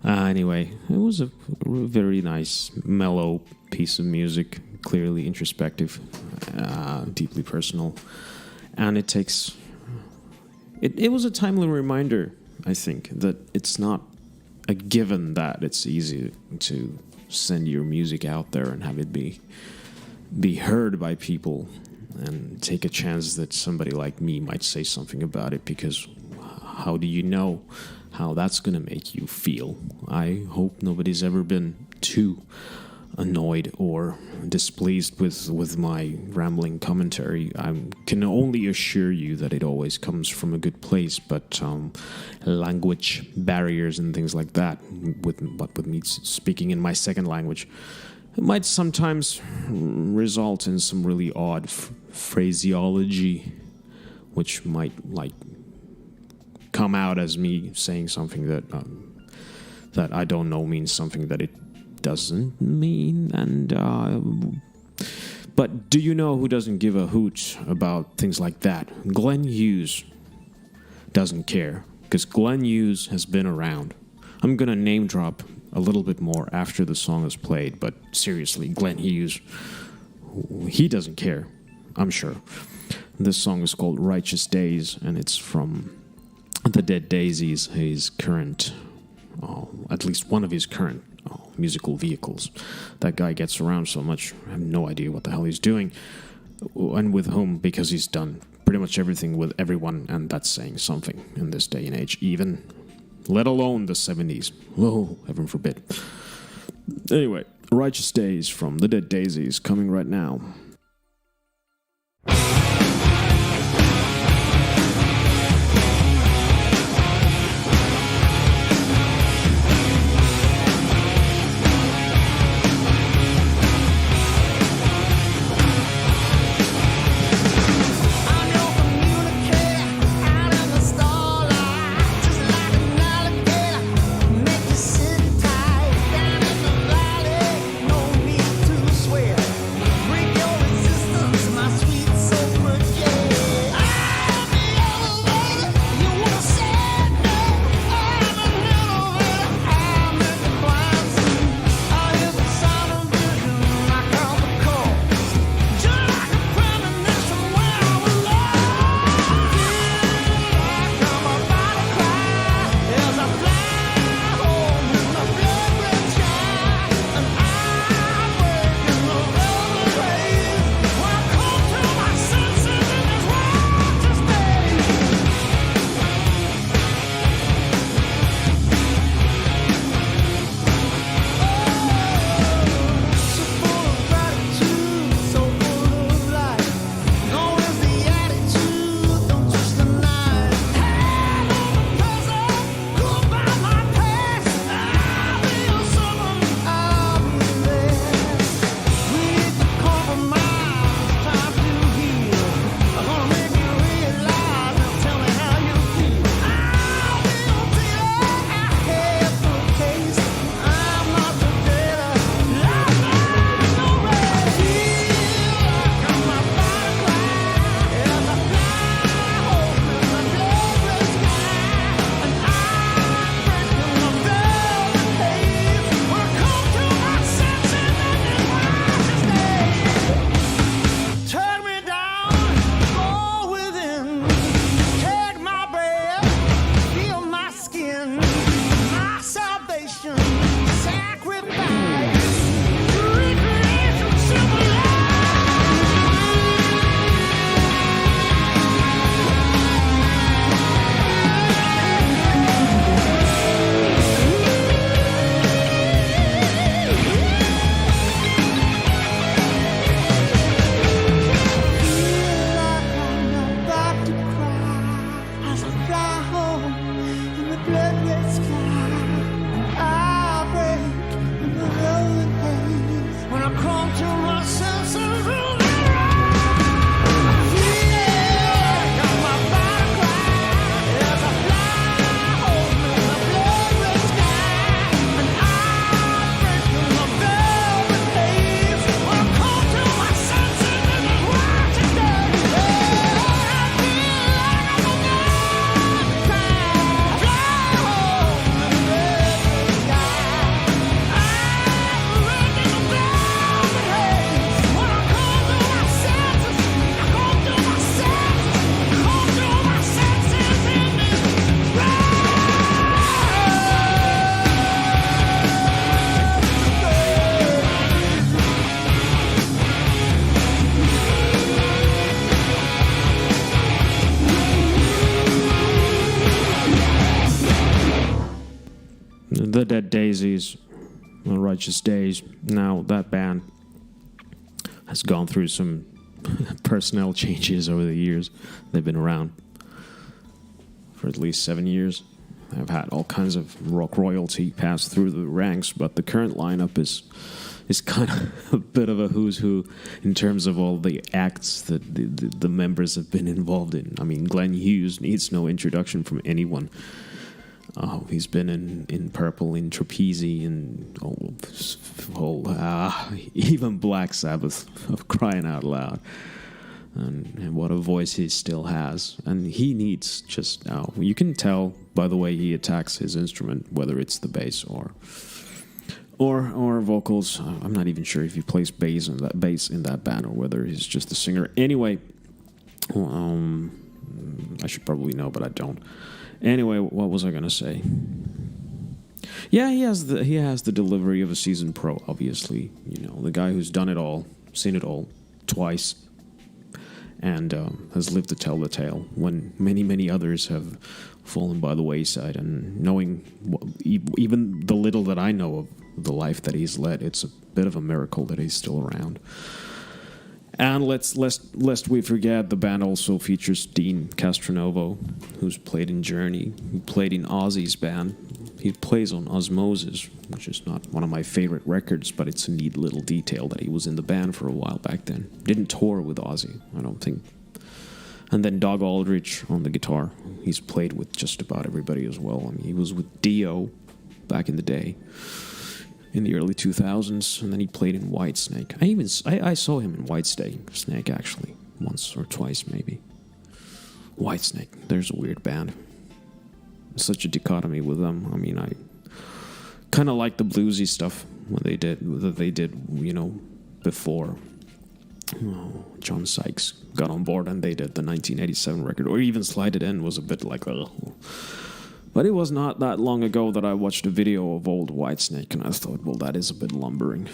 Anyway, it was a very nice, mellow piece of music, clearly introspective, deeply personal, and it takes... It was a timely reminder, I think, that it's not a given that it's easy to send your music out there and have it be heard by people and take a chance that somebody like me might say something about it, because how do you know how that's going to make you feel? I hope nobody's ever been too annoyed or displeased with my rambling commentary. I can only assure you that it always comes from a good place, but language barriers and things like that, with me speaking in my second language, it might sometimes result in some really odd phraseology, which might come out as me saying something that I don't know means something that it doesn't mean. And but do you know who doesn't give a hoot about things like that? Glenn Hughes doesn't care, because Glenn Hughes has been around. I'm gonna name drop a little bit more after the song is played, but seriously, Glenn Hughes, he doesn't care, I'm sure. This song is called Righteous Days, and it's from the Dead Daisies, his current, at least one of his current musical vehicles. That guy gets around so much, I have no idea what the hell he's doing, and with whom, because he's done pretty much everything with everyone, and that's saying something in this day and age, even, let alone the 70s. Oh, heaven forbid. Anyway, Righteous Days from the Dead Daisies, coming right now. Break your the Dead Daisies, the Righteous Days. Now that band has gone through some personnel changes over the years. They've been around for at least 7 years. I've had all kinds of rock royalty pass through the ranks, but the current lineup is kind of a bit of a who's who in terms of all the acts that the members have been involved in. I mean, Glenn Hughes needs no introduction from anyone. He's been in Purple, in Trapeze, in even Black Sabbath, of crying out loud. And what a voice he still has. And he needs just... you can tell by the way he attacks his instrument, whether it's the bass or vocals. I'm not even sure if he plays bass in that band or whether he's just the singer. Anyway, I should probably know, but I don't. Anyway, what was I gonna say? Yeah, he has the delivery of a seasoned pro. Obviously, the guy who's done it all, seen it all, twice, and has lived to tell the tale when many others have fallen by the wayside. And knowing even the little that I know of the life that he's led, it's a bit of a miracle that he's still around. And lest we forget, the band also features Dean Castronovo, who's played in Journey, who played in Ozzy's band. He plays on Osmosis, which is not one of my favorite records, but it's a neat little detail that he was in the band for a while back then. Didn't tour with Ozzy, I don't think. And then Doug Aldrich on the guitar. He's played with just about everybody as well. I mean, he was with Dio back in the day, in the early 2000s, and then he played in Whitesnake. I saw him in Whitesnake, actually, once or twice maybe. Whitesnake, there's a weird band. Such a dichotomy with them. I mean, I kind of like the bluesy stuff that they did, before John Sykes got on board and they did the 1987 record, or even Slide It In was a bit like, But it was not that long ago that I watched a video of old Whitesnake, and I thought, well, that is a bit lumbering.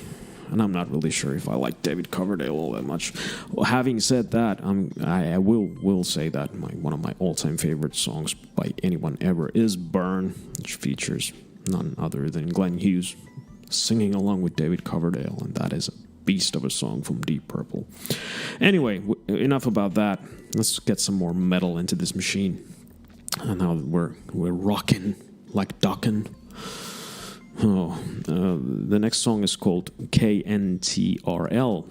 And I'm not really sure if I like David Coverdale all that much. Well, having said that, I will say that one of my all-time favorite songs by anyone ever is Burn, which features none other than Glenn Hughes singing along with David Coverdale, and that is a beast of a song from Deep Purple. Anyway, enough about that. Let's get some more metal into this machine. And now we're rocking like ducking. The next song is called KNTRL,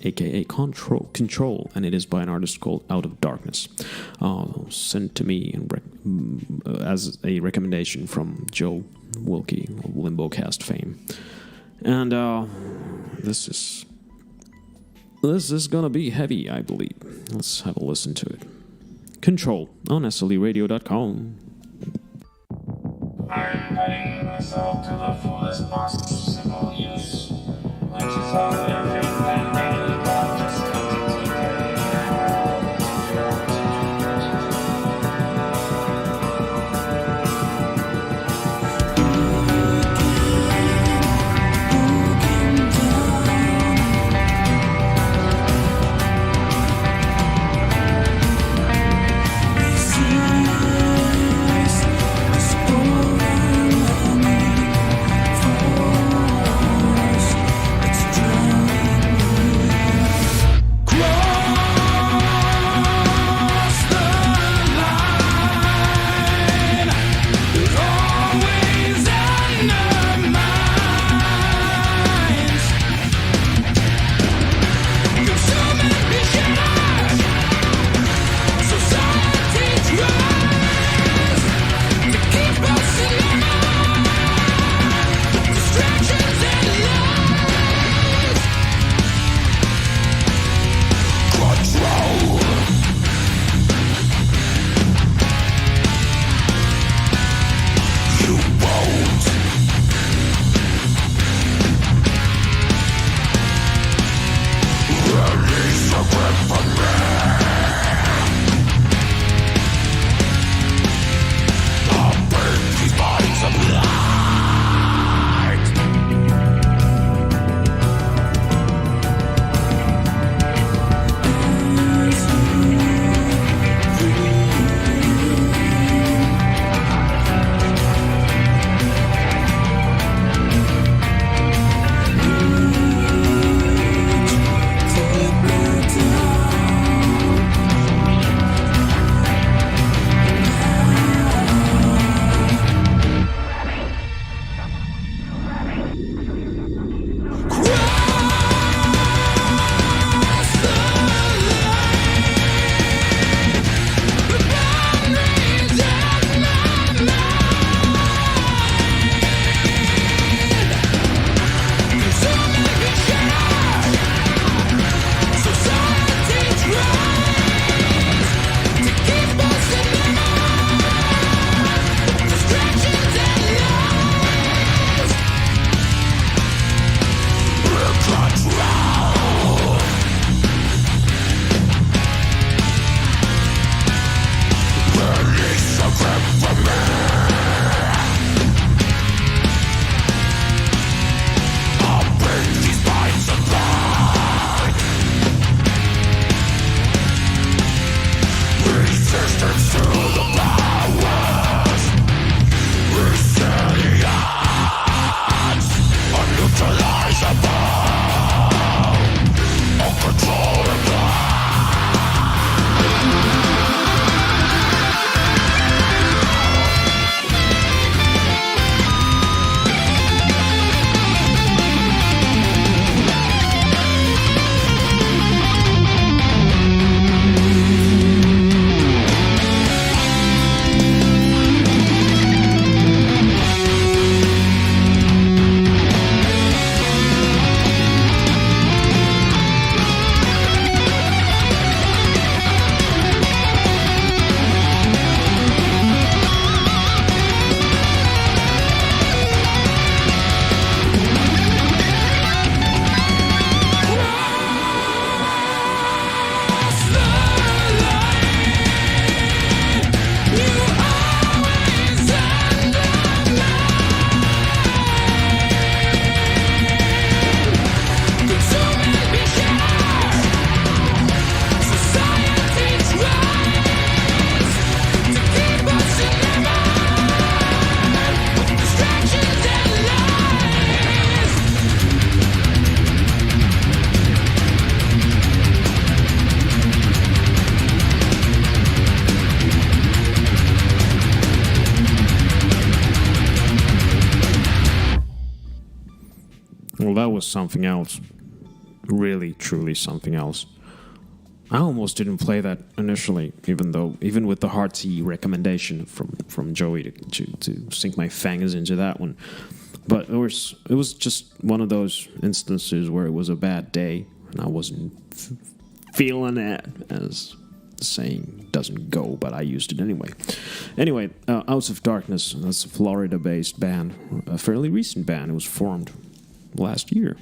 aka Control, and it is by an artist called Out of Darkness. Sent to me as a recommendation from Joe Wilkie of Limbocast fame. And this is gonna be heavy, I believe. Let's have a listen to it. Control on SLEradio.com. I'm putting myself to the fullest possible use, which is how everything about this It's Well, that was something else. Really, truly something else. I almost didn't play that initially, even with the hearty recommendation from Joey to sink my fingers into that one. But it was just one of those instances where it was a bad day and I wasn't feeling it, as the saying doesn't go, but I used it anyway. Anyway, Out of Darkness, that's a Florida-based band, a fairly recent band. It was formed last year.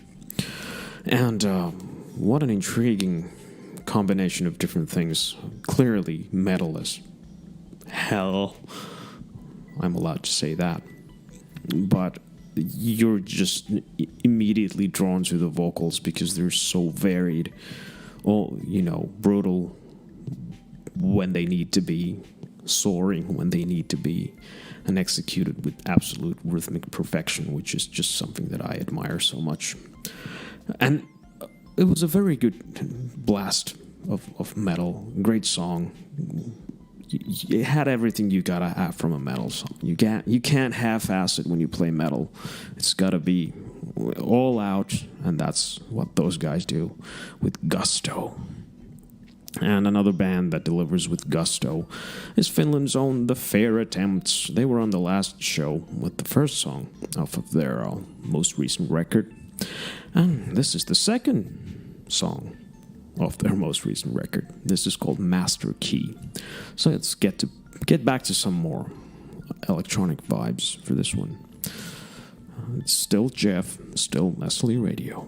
And what an intriguing combination of different things. Clearly metal as hell. I'm allowed to say that. But you're just immediately drawn to the vocals because they're so varied. Brutal when they need to be, soaring when they need to be, and executed with absolute rhythmic perfection, which is just something that I admire so much. And it was a very good blast of metal. Great song. It had everything you gotta have from a metal song. You can't half-ass it when you play metal. It's gotta be all out, and that's what those guys do with gusto. And another band that delivers with gusto is Finland's own The Fair Attempts. They were on the last show with the first song off of their most recent record. And this is the second song of their most recent record. This is called Master Key. So let's get back to some more electronic vibes for this one. It's still Jeff, still Nestle Radio.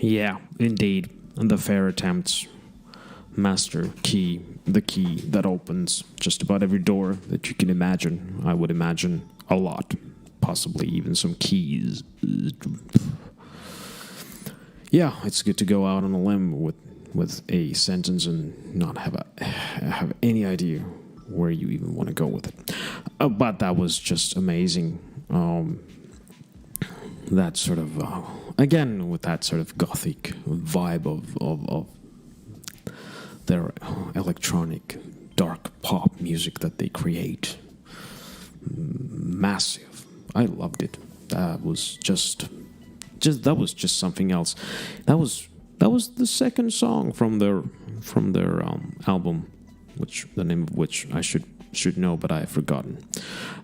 Yeah, indeed. And the fair attempts. Master key, the key that opens just about every door that you can imagine. I would imagine a lot. Possibly even some keys. Yeah, it's good to go out on a limb with a sentence and not have any idea where you even want to go with it. But that was just amazing. That sort of, again, with that sort of gothic vibe of their electronic dark pop music that they create. Massive. I loved it. That was just something else. That was the second song from their album, which the name of which I should know, but I have forgotten.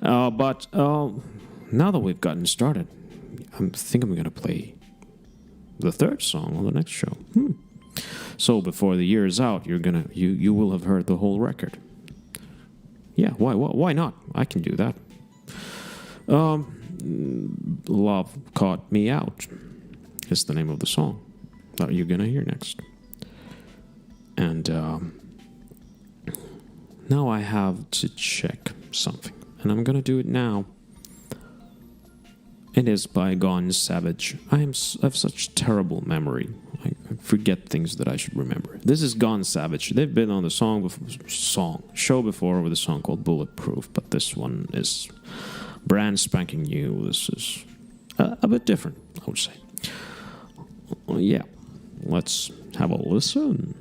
But now that we've gotten started, I think I'm gonna play the third song on the next show. So before the year is out, you will have heard the whole record. Yeah, why not? I can do that. Love Caught Me Out is the name of the song that you're gonna hear next. And now I have to check something, and I'm gonna do it now. It is by Gone Savage. I have such terrible memory. I forget things that I should remember. This is Gone Savage. They've been on the show before with a song called Bulletproof, but this one is brand spanking new. This is a bit different, I would say. Yeah, let's have a listen.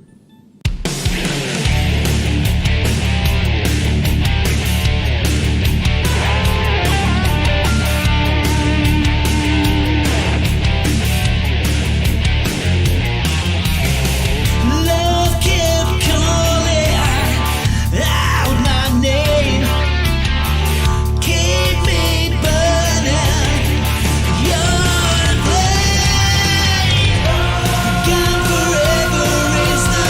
Gone forever is the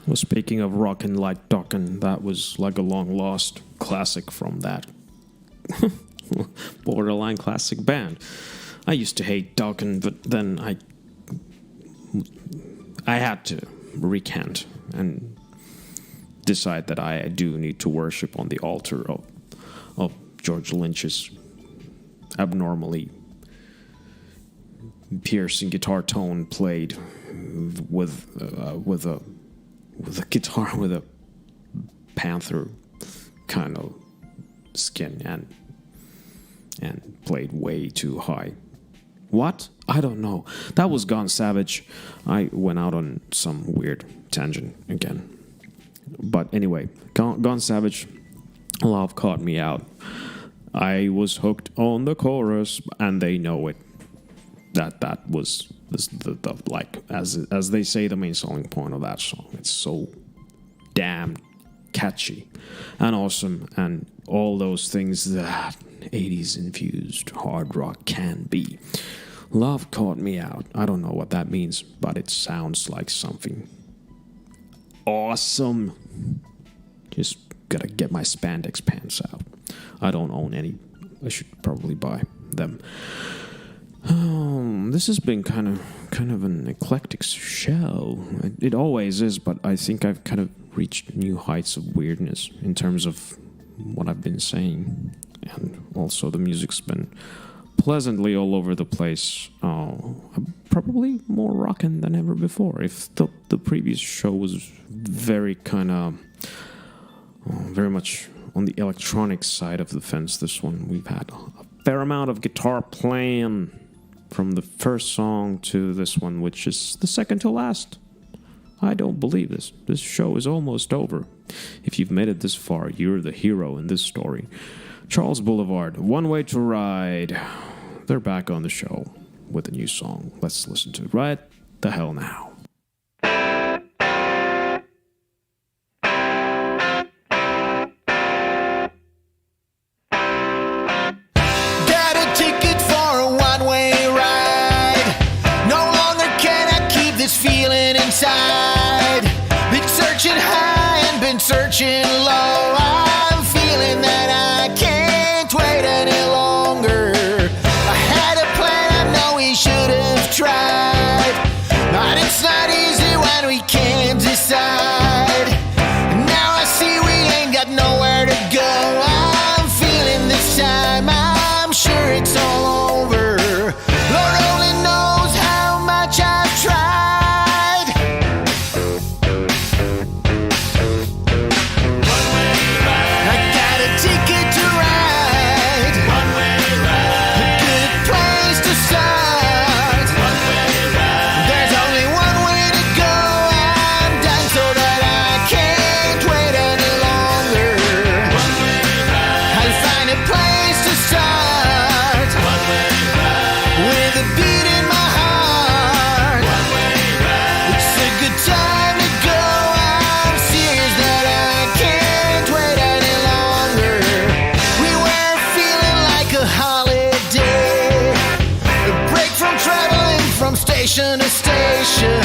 Well, speaking of rockin' like Dockin', that was like a long-lost classic from that borderline classic band. I used to hate Dockin', but then I had to recant and decide that I do need to worship on the altar of George Lynch's abnormally piercing guitar tone played with a guitar with a panther kind of skin and played way too high. What? I don't know. That was Gone Savage. I went out on some weird tangent again. But anyway, Gone Savage, Love Caught Me Out. I was hooked on the chorus, and they know it. That was the like as they say, the main selling point of that song. It's so damn catchy and awesome, and all those things that 80s infused hard rock can be. Love Caught Me Out. I don't know what that means, but it sounds like something awesome. Just gotta get my spandex pants out. I don't own any. I should probably buy them. This has been kind of an eclectic show. It always is, but I think I've kind of reached new heights of weirdness in terms of what I've been saying, and also the music's been pleasantly all over the place. Probably more rockin' than ever before. If the previous show was very kind of very much on the electronic side of the fence, this one we've had a fair amount of guitar playing from the first song to this one, which is the second to last. I don't believe this. This show is almost over. If you've made it this far, you're the hero in this story. Charles Boulevard, One Way to Ride. They're back on the show with a new song. Let's listen to it right the hell now. Got a ticket for a one-way ride. No longer can I keep this feeling inside. Been searching high and been searching low. I'm feeling that I can't wait any longer. I had a plan, I know we should have tried, but it's not easy when we can't decide. Now I see we ain't got nowhere to go. I'm feeling this time, I'm sure it's all over. Lord only knows how much I've tried. I got a ticket to ride. A good place to start. There's only one way to go. I'm done so that I can't wait any longer. I'll find a place to start with a beat in my heart. It's a good time to go. I'm serious that I can't wait any longer. We were feeling like a holiday, a break from traveling from station to station.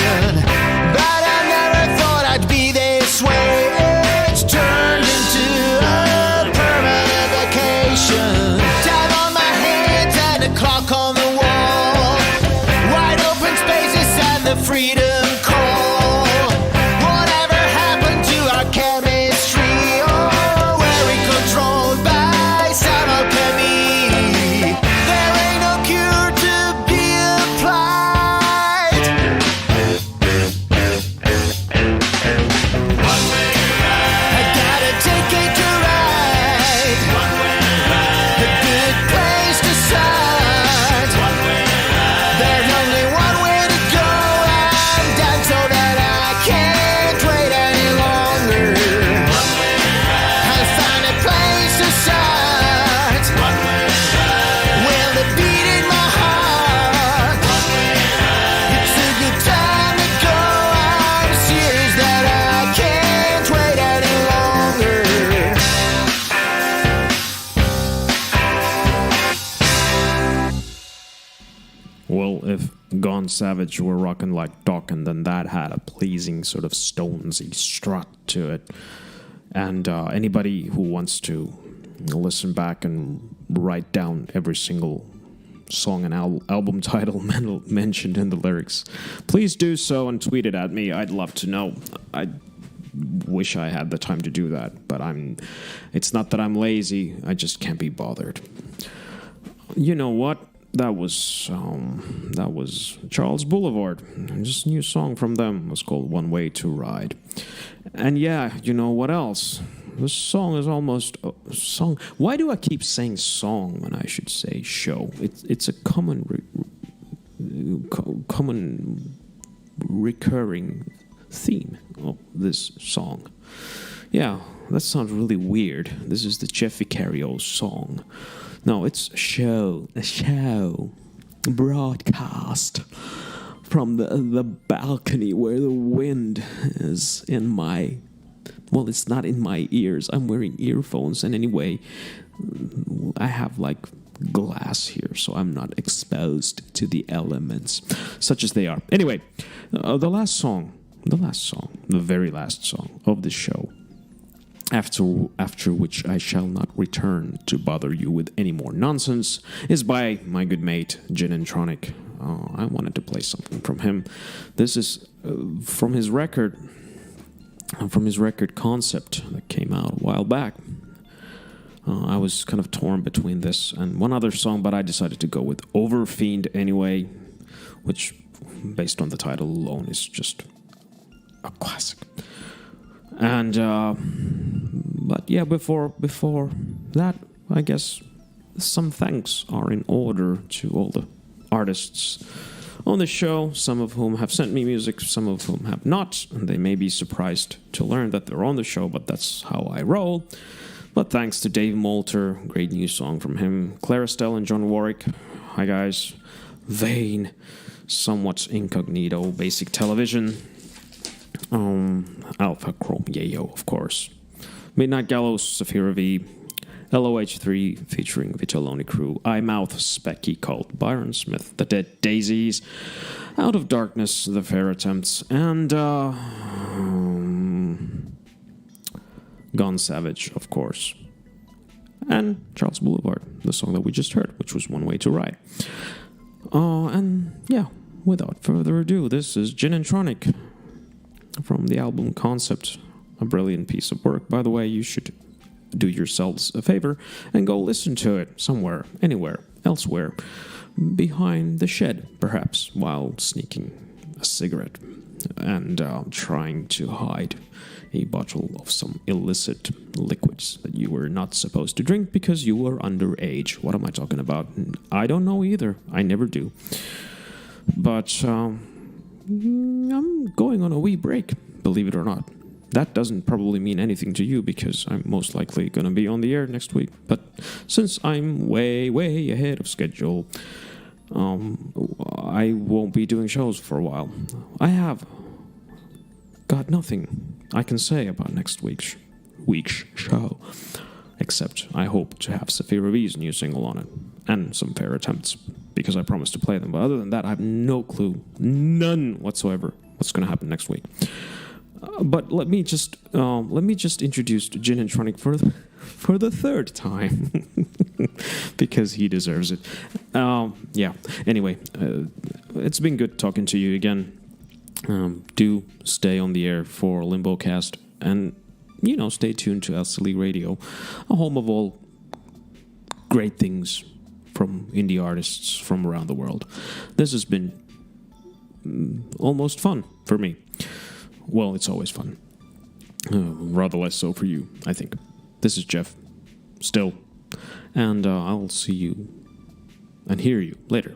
But I never thought I'd be this way. It's turned into a permanent vacation. Time on my hands and a clock on the wall. Wide open spaces and the freedom call. Whatever happened to our chemistry? Oh, were we controlled by some alchemy? There ain't no cure to be applied. I got a ticket to ride. A good place to start. There's only one way to go. I'm Gone Savage were rocking like Doc, and then that had a pleasing sort of stonesy strut to it. And anybody who wants to listen back and write down every single song and album title mentioned in the lyrics, please do so and tweet it at me. I'd love to know. I wish I had the time to do that, but it's not that I'm lazy, I just can't be bothered. You know what? That was Charles Boulevard. Just a new song from them. It was called One Way to Ride. And yeah, you know what else? This song is almost a song. Why do I keep saying song when I should say show? It's a common recurring theme of this song. Yeah, that sounds really weird. This is the Jeff Vicario song. No, it's a show broadcast from the balcony where the wind is in my... Well, it's not in my ears. I'm wearing earphones, and anyway, I have like glass here, so I'm not exposed to the elements, such as they are. Anyway, the very last song of the show, after which I shall not return to bother you with any more nonsense, is by my good mate Jinen Tronic. I wanted to play something from him. This is from his record Concept that came out a while back. I was kind of torn between this and one other song, but I decided to go with Overfiend anyway, which, based on the title alone, is just a classic. And but yeah, before that, I guess some thanks are in order to all the artists on the show, some of whom have sent me music, some of whom have not, and they may be surprised to learn that they're on the show, but that's how I roll. But thanks to Dave Molter, great new song from him, Clare, Estelle, and John Warwick, hi guys, Vane, somewhat Incognito, Basic Television, Alpha Chrome, Yayo, of course, Midnight Gallows, Sapphira Vee, LOH3 featuring Vitelloni crew, Eyemouth, Specky Cult, Byron Smith, The Dead Daisies, Out of Darkness, The Fair Attempts, and Gone Savage, of course. And Charles Boulevard, the song that we just heard, which was One Way to Ride. And yeah, without further ado, this is Jinen Tronic from the album Concept, a brilliant piece of work. By the way, you should do yourselves a favor and go listen to it somewhere, anywhere, elsewhere, behind the shed, perhaps, while sneaking a cigarette and trying to hide a bottle of some illicit liquids that you were not supposed to drink because you were underage. What am I talking about? I don't know either. I never do. But I'm going on a wee break, believe it or not. That doesn't probably mean anything to you because I'm most likely going to be on the air next week. But since I'm way, way ahead of schedule, I won't be doing shows for a while. I have got nothing I can say about next week's show, except I hope to have Sapphira Vee's new single on it, and some fair attempts, because I promised to play them. But other than that, I have no clue, none whatsoever, what's going to happen next week. But let me just introduce Jinen Tronic for the third time because he deserves it. Yeah. Anyway, it's been good talking to you again. Do stay on the air for LimboCast, and stay tuned to LCL Radio, a home of all great things from indie artists from around the world. This has been almost fun for me. Well, it's always fun. Rather less so for you, I think. This is Jeff, still. And I'll see you and hear you later.